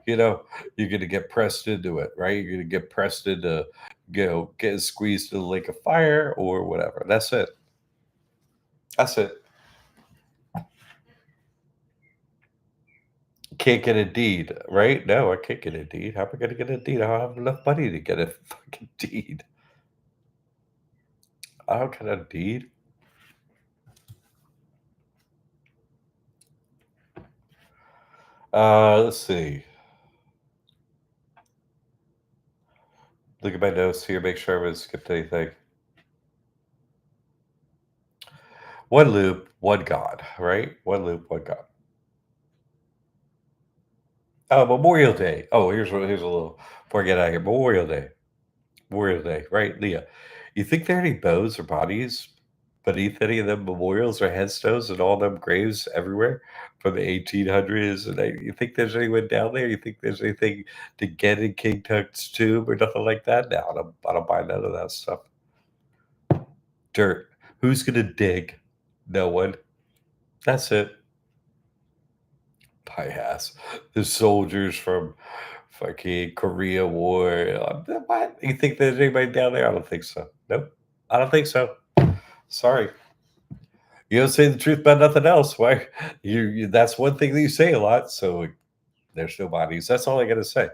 you know, you're gonna get pressed into it, right? You're gonna get pressed into, getting squeezed to the lake of fire or whatever. That's it. That's it. Can't get a deed, right? No, I can't get a deed. How am I gonna get a deed? I don't have enough money to get a fucking deed. I don't get a deed. Let's see. Look at my notes here, make sure I haven't skipped anything. One loop, one God, right? One loop, one God. Oh, Memorial Day. Oh, here's a little before I get out of here. Memorial Day. Memorial Day, right, Leah? You think there are any bones or bodies beneath any of them memorials or headstones and all them graves everywhere from the 1800s? And you think there's anyone down there? You think there's anything to get in King Tut's tomb or nothing like that? No, I don't buy none of that stuff. Dirt. Who's gonna dig? No one. That's it. Pie ass. The soldiers from fucking Korea War. What? You think there's anybody down there? I don't think so. Nope. I don't think so. Sorry. You don't say the truth about nothing else. Why? That's one thing that you say a lot. So there's no bodies. That's all I got to say.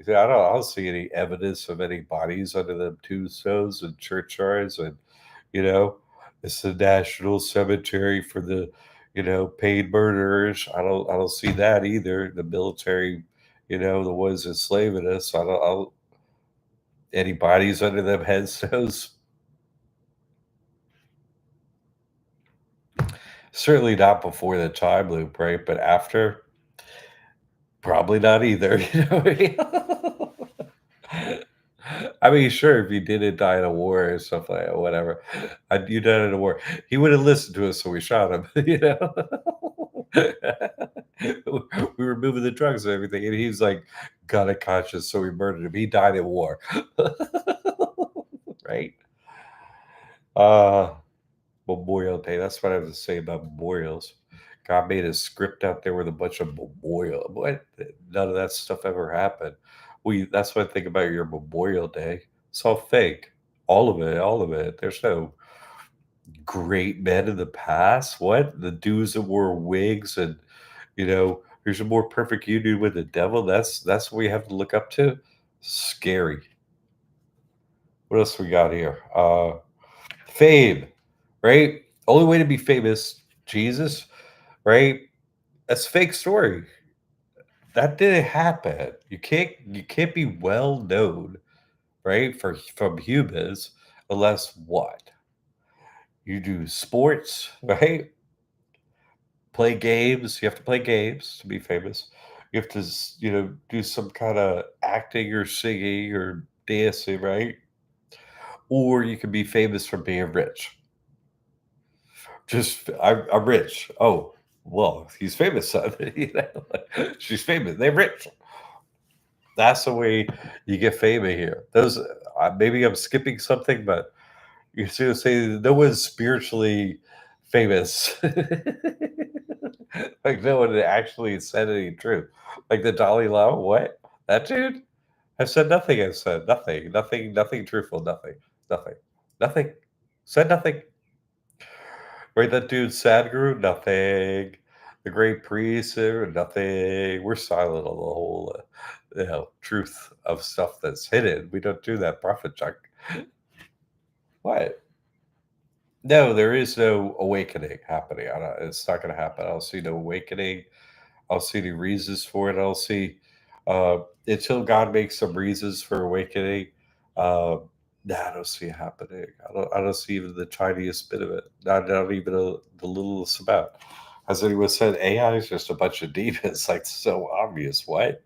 I don't see any evidence of any bodies under the tombstones and churchyards, and you know, it's the national cemetery for the, paid murderers. I don't see that either. The military, the ones enslaving us. I don't any bodies under them headstones. Certainly not before the time loop, right? But after, probably not either. You know what I mean? I mean, sure, if he didn't die in a war or stuff like that, whatever. You died in a war. He would have listened to us, so we shot him. We were moving the drugs and everything, and he's like, got a conscience, so we murdered him. He died in war, right? Uh Memorial Day. That's what I have to say about memorials. God made a script out there with a bunch of memorial. What? None of that stuff ever happened. That's what I think about your Memorial Day. It's all fake. All of it. All of it. There's no great men in the past. What? The dudes that wore wigs and there's a more perfect union with the devil. That's what we have to look up to. Scary. What else we got here? Fame, right? Only way to be famous, Jesus, right? That's a fake story. That didn't happen. You can't be well known, right? From humans unless what? You do sports, right? Play games. You have to play games to be famous. You have to, do some kind of acting or singing or dancing, right? Or you can be famous for being rich. Just I'm rich. Oh, well, he's famous, son. She's famous. They're rich. That's the way you get famous here. Those maybe I'm skipping something, but you see, say no one's spiritually famous. Like no one actually said any truth. Like the Dalai Lama, what? That dude? I've said nothing. I've said nothing. Nothing. Nothing truthful. Nothing. Nothing. Nothing. Said nothing. Right, that dude Sadhguru, nothing. The great priest, nothing. We're silent on the whole, truth of stuff that's hidden. We don't do that prophet junk. What? No, there is no awakening happening. It's not going to happen. I don't see no awakening. I don't see any reasons for it. I don't see until God makes some reasons for awakening. Uh, nah, I don't see it happening. I don't see even the tiniest bit of it. Not even the littlest amount. Has anyone said AI is just a bunch of demons? Like so obvious. What?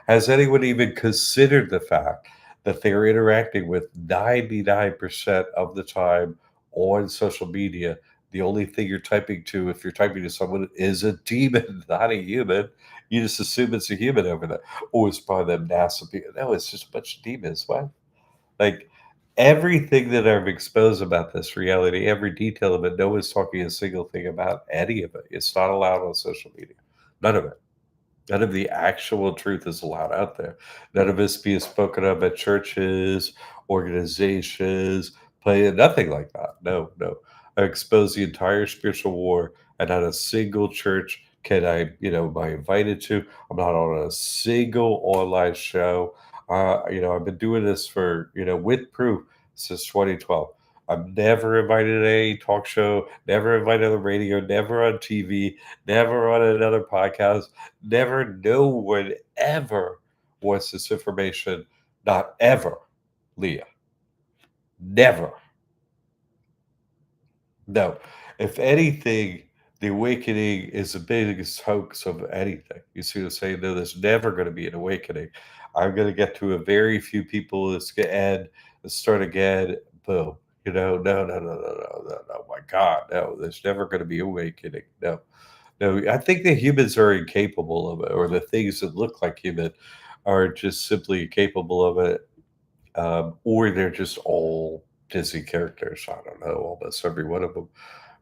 Has anyone even considered the fact that they're interacting with 99% of the time on social media? The only thing you're typing to, if you're typing to someone, is a demon, not a human. You just assume it's a human over there. Oh, it's probably them NASA people. No, it's just a bunch of demons. What? Like everything that I've exposed about this reality, every detail of it, no one's talking a single thing about any of it. It's not allowed on social media. None of it. None of the actual truth is allowed out there. None of it's being spoken of at churches, organizations, play nothing like that. No, no. I expose the entire spiritual war, and not a single church can am I invited to. I'm not on a single online show. I've been doing this for, with proof since 2012. I'm never invited to a talk show, never invited on the radio, never on TV, never on another podcast, never no one ever wants this information. Not ever, Leah. Never. No. If anything, the awakening is the biggest hoax of anything. You see what I'm saying? No, there's never going to be an awakening. I'm going to get to a very few people that's going to end and start again. Boom. No, no, no, no, no, no, no. My God, no. There's never going to be awakening. No, no. I think the humans are incapable of it, or the things that look like human are just simply capable of it, or they're just all Disney characters. I don't know, almost every one of them.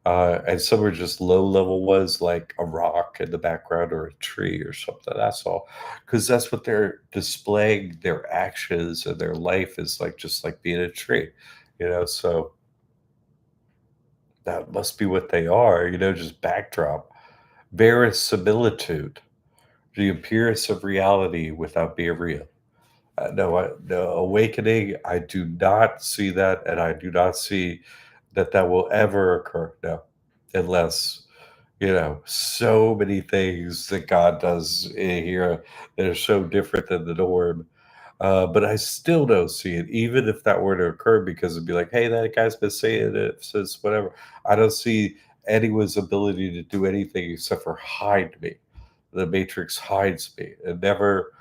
And some are just low level ones, like a rock in the background or a tree or something. That's all, because that's what they're displaying. Their actions and their life is like just like being a tree. So that must be what they are. Just backdrop, verisimilitude, the appearance of reality without being real. No, no awakening. I do not see that, and I do not see that that will ever occur. No, unless so many things that God does here that are so different than the norm. But I still don't see it, even if that were to occur, because it'd be like, hey, that guy's been saying it since whatever. I don't see anyone's ability to do anything except for hide me. The Matrix hides me. It never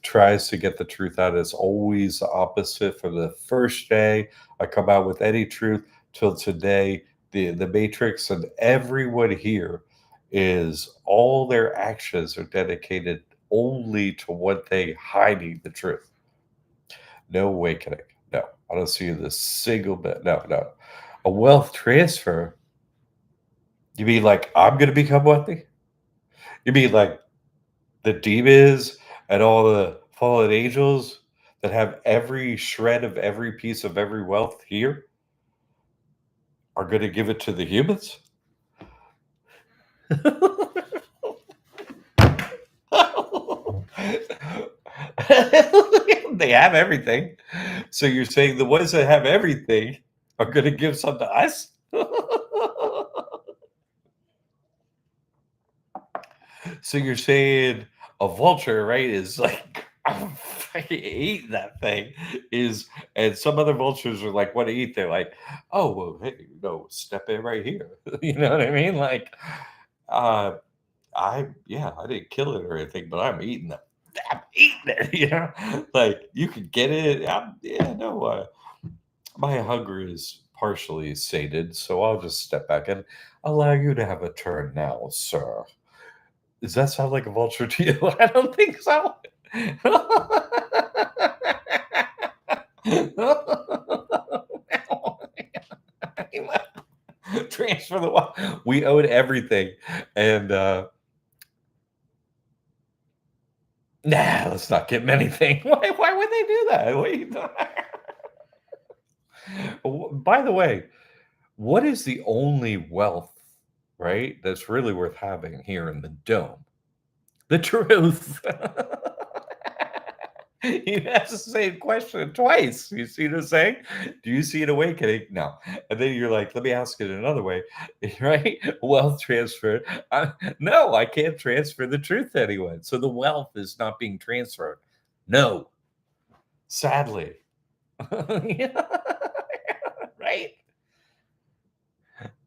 tries to get the truth out. It's always the opposite. From the first day I come out with any truth till today, the Matrix and everyone here is all their actions are dedicated only to one thing, hiding the truth. No awakening. No, I don't see this single bit. No, no. A wealth transfer. You mean like I'm going to become wealthy? You mean like the demons and all the fallen angels that have every shred of every piece of every wealth here are going to give it to the humans? They have everything. So you're saying the ones that have everything are going to give some to us? So you're saying a vulture, right, is like I'm fucking eating that thing is, and some other vultures are like, what to eat? They're like, oh well, hey, step in right here. You know what I mean? Like, uh, I didn't kill it or anything, but I'm eating it. I'm eating it. Like you could get it. Yeah, no, my hunger is partially sated, so I'll just step back and allow you to have a turn now, sir. Does that sound like a vulture to you? I don't think so. Transfer the wealth. We owed everything. And nah, let's not give them anything. Why would they do that? What are you doing? By the way, what is the only wealth, right, that's really worth having here in the dome? The truth. You asked the same question twice. You see what I'm saying? Do you see an awakening? No. And then you're like, let me ask it another way, right? Wealth transfer. No, I can't transfer the truth to anyone. So the wealth is not being transferred. No, sadly. Yeah. Right?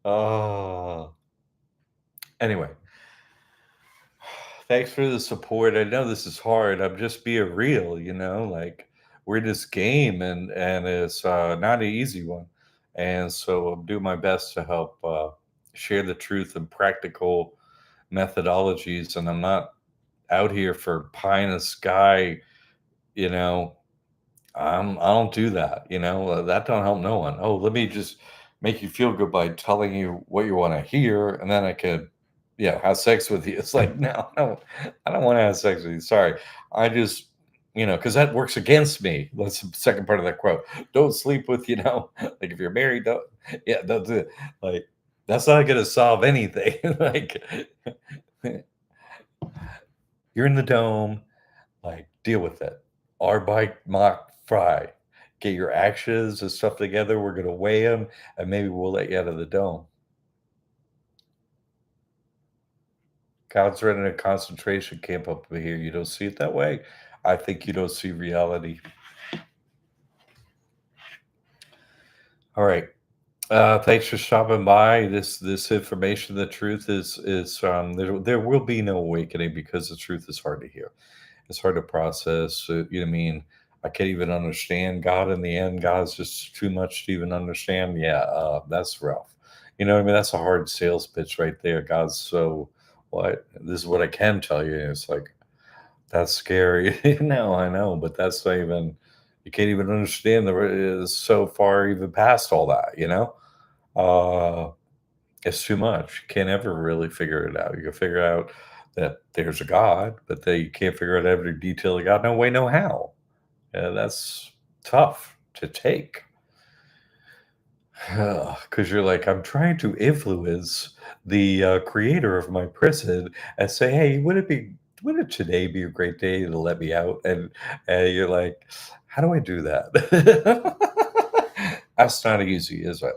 Oh, anyway, thanks for the support. I know this is hard. I'm just being real, like we're in this game, and it's not an easy one. And so I'll do my best to help share the truth and practical methodologies. And I'm not out here for pie in the sky, you know, I don't do that, that don't help no one. Oh, let me just make you feel good by telling you what you want to hear, and then I could, yeah, have sex with you. It's like, no, no, I don't want to have sex with you. Sorry. I just, because that works against me. That's the second part of that quote. Don't sleep with, like if you're married, don't, yeah, don't do it. Like, that's not going to solve anything. Like, you're in the dome, like, deal with it. Arbeit, mMacht, Frei. get your actions and stuff together. We're going to weigh them, and maybe we'll let you out of the dome. God's running a concentration camp up here. You don't see it that way. I think you don't see reality. All right. Thanks for stopping by. This information, the truth is there will be no awakening because the truth is hard to hear. It's hard to process. You know what I mean? I can't even understand God in the end. God's just too much to even understand. Yeah, that's rough. You know what I mean? That's a hard sales pitch right there. God's so what? This is what I can tell you. It's like that's scary. No, I know, but that's not even. You can't even understand the is so far even past all that. Uh, it's too much. You can't ever really figure it out. You can figure out that there's a God, but that you can't figure out every detail of God. No way, no how. That's tough to take. Because you're like, I'm trying to influence the creator of my prison and say, hey, would it today be a great day to let me out? And you're like, how do I do that? That's not easy, is it?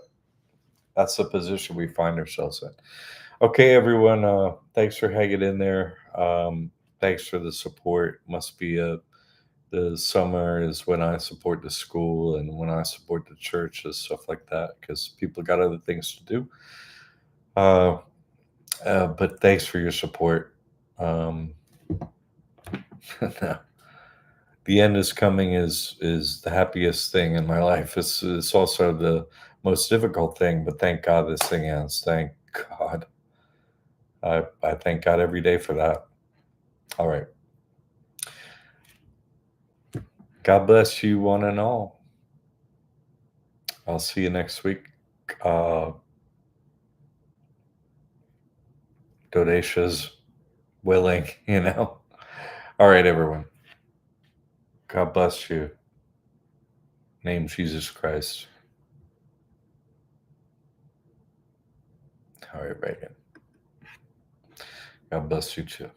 That's the position we find ourselves in. Okay, everyone. Thanks for hanging in there. Thanks for the support. Must be the summer is when I support the school and when I support the church and stuff like that because people got other things to do. Uh, but thanks for your support. Um, the end is coming is the happiest thing in my life. It's also the most difficult thing, but thank God this thing ends. Thank God. I thank God every day for that. All right. God bless you, one and all. I'll see you next week. Donations willing, All right, everyone. God bless you. Name Jesus Christ. All right, Reagan. God bless you too.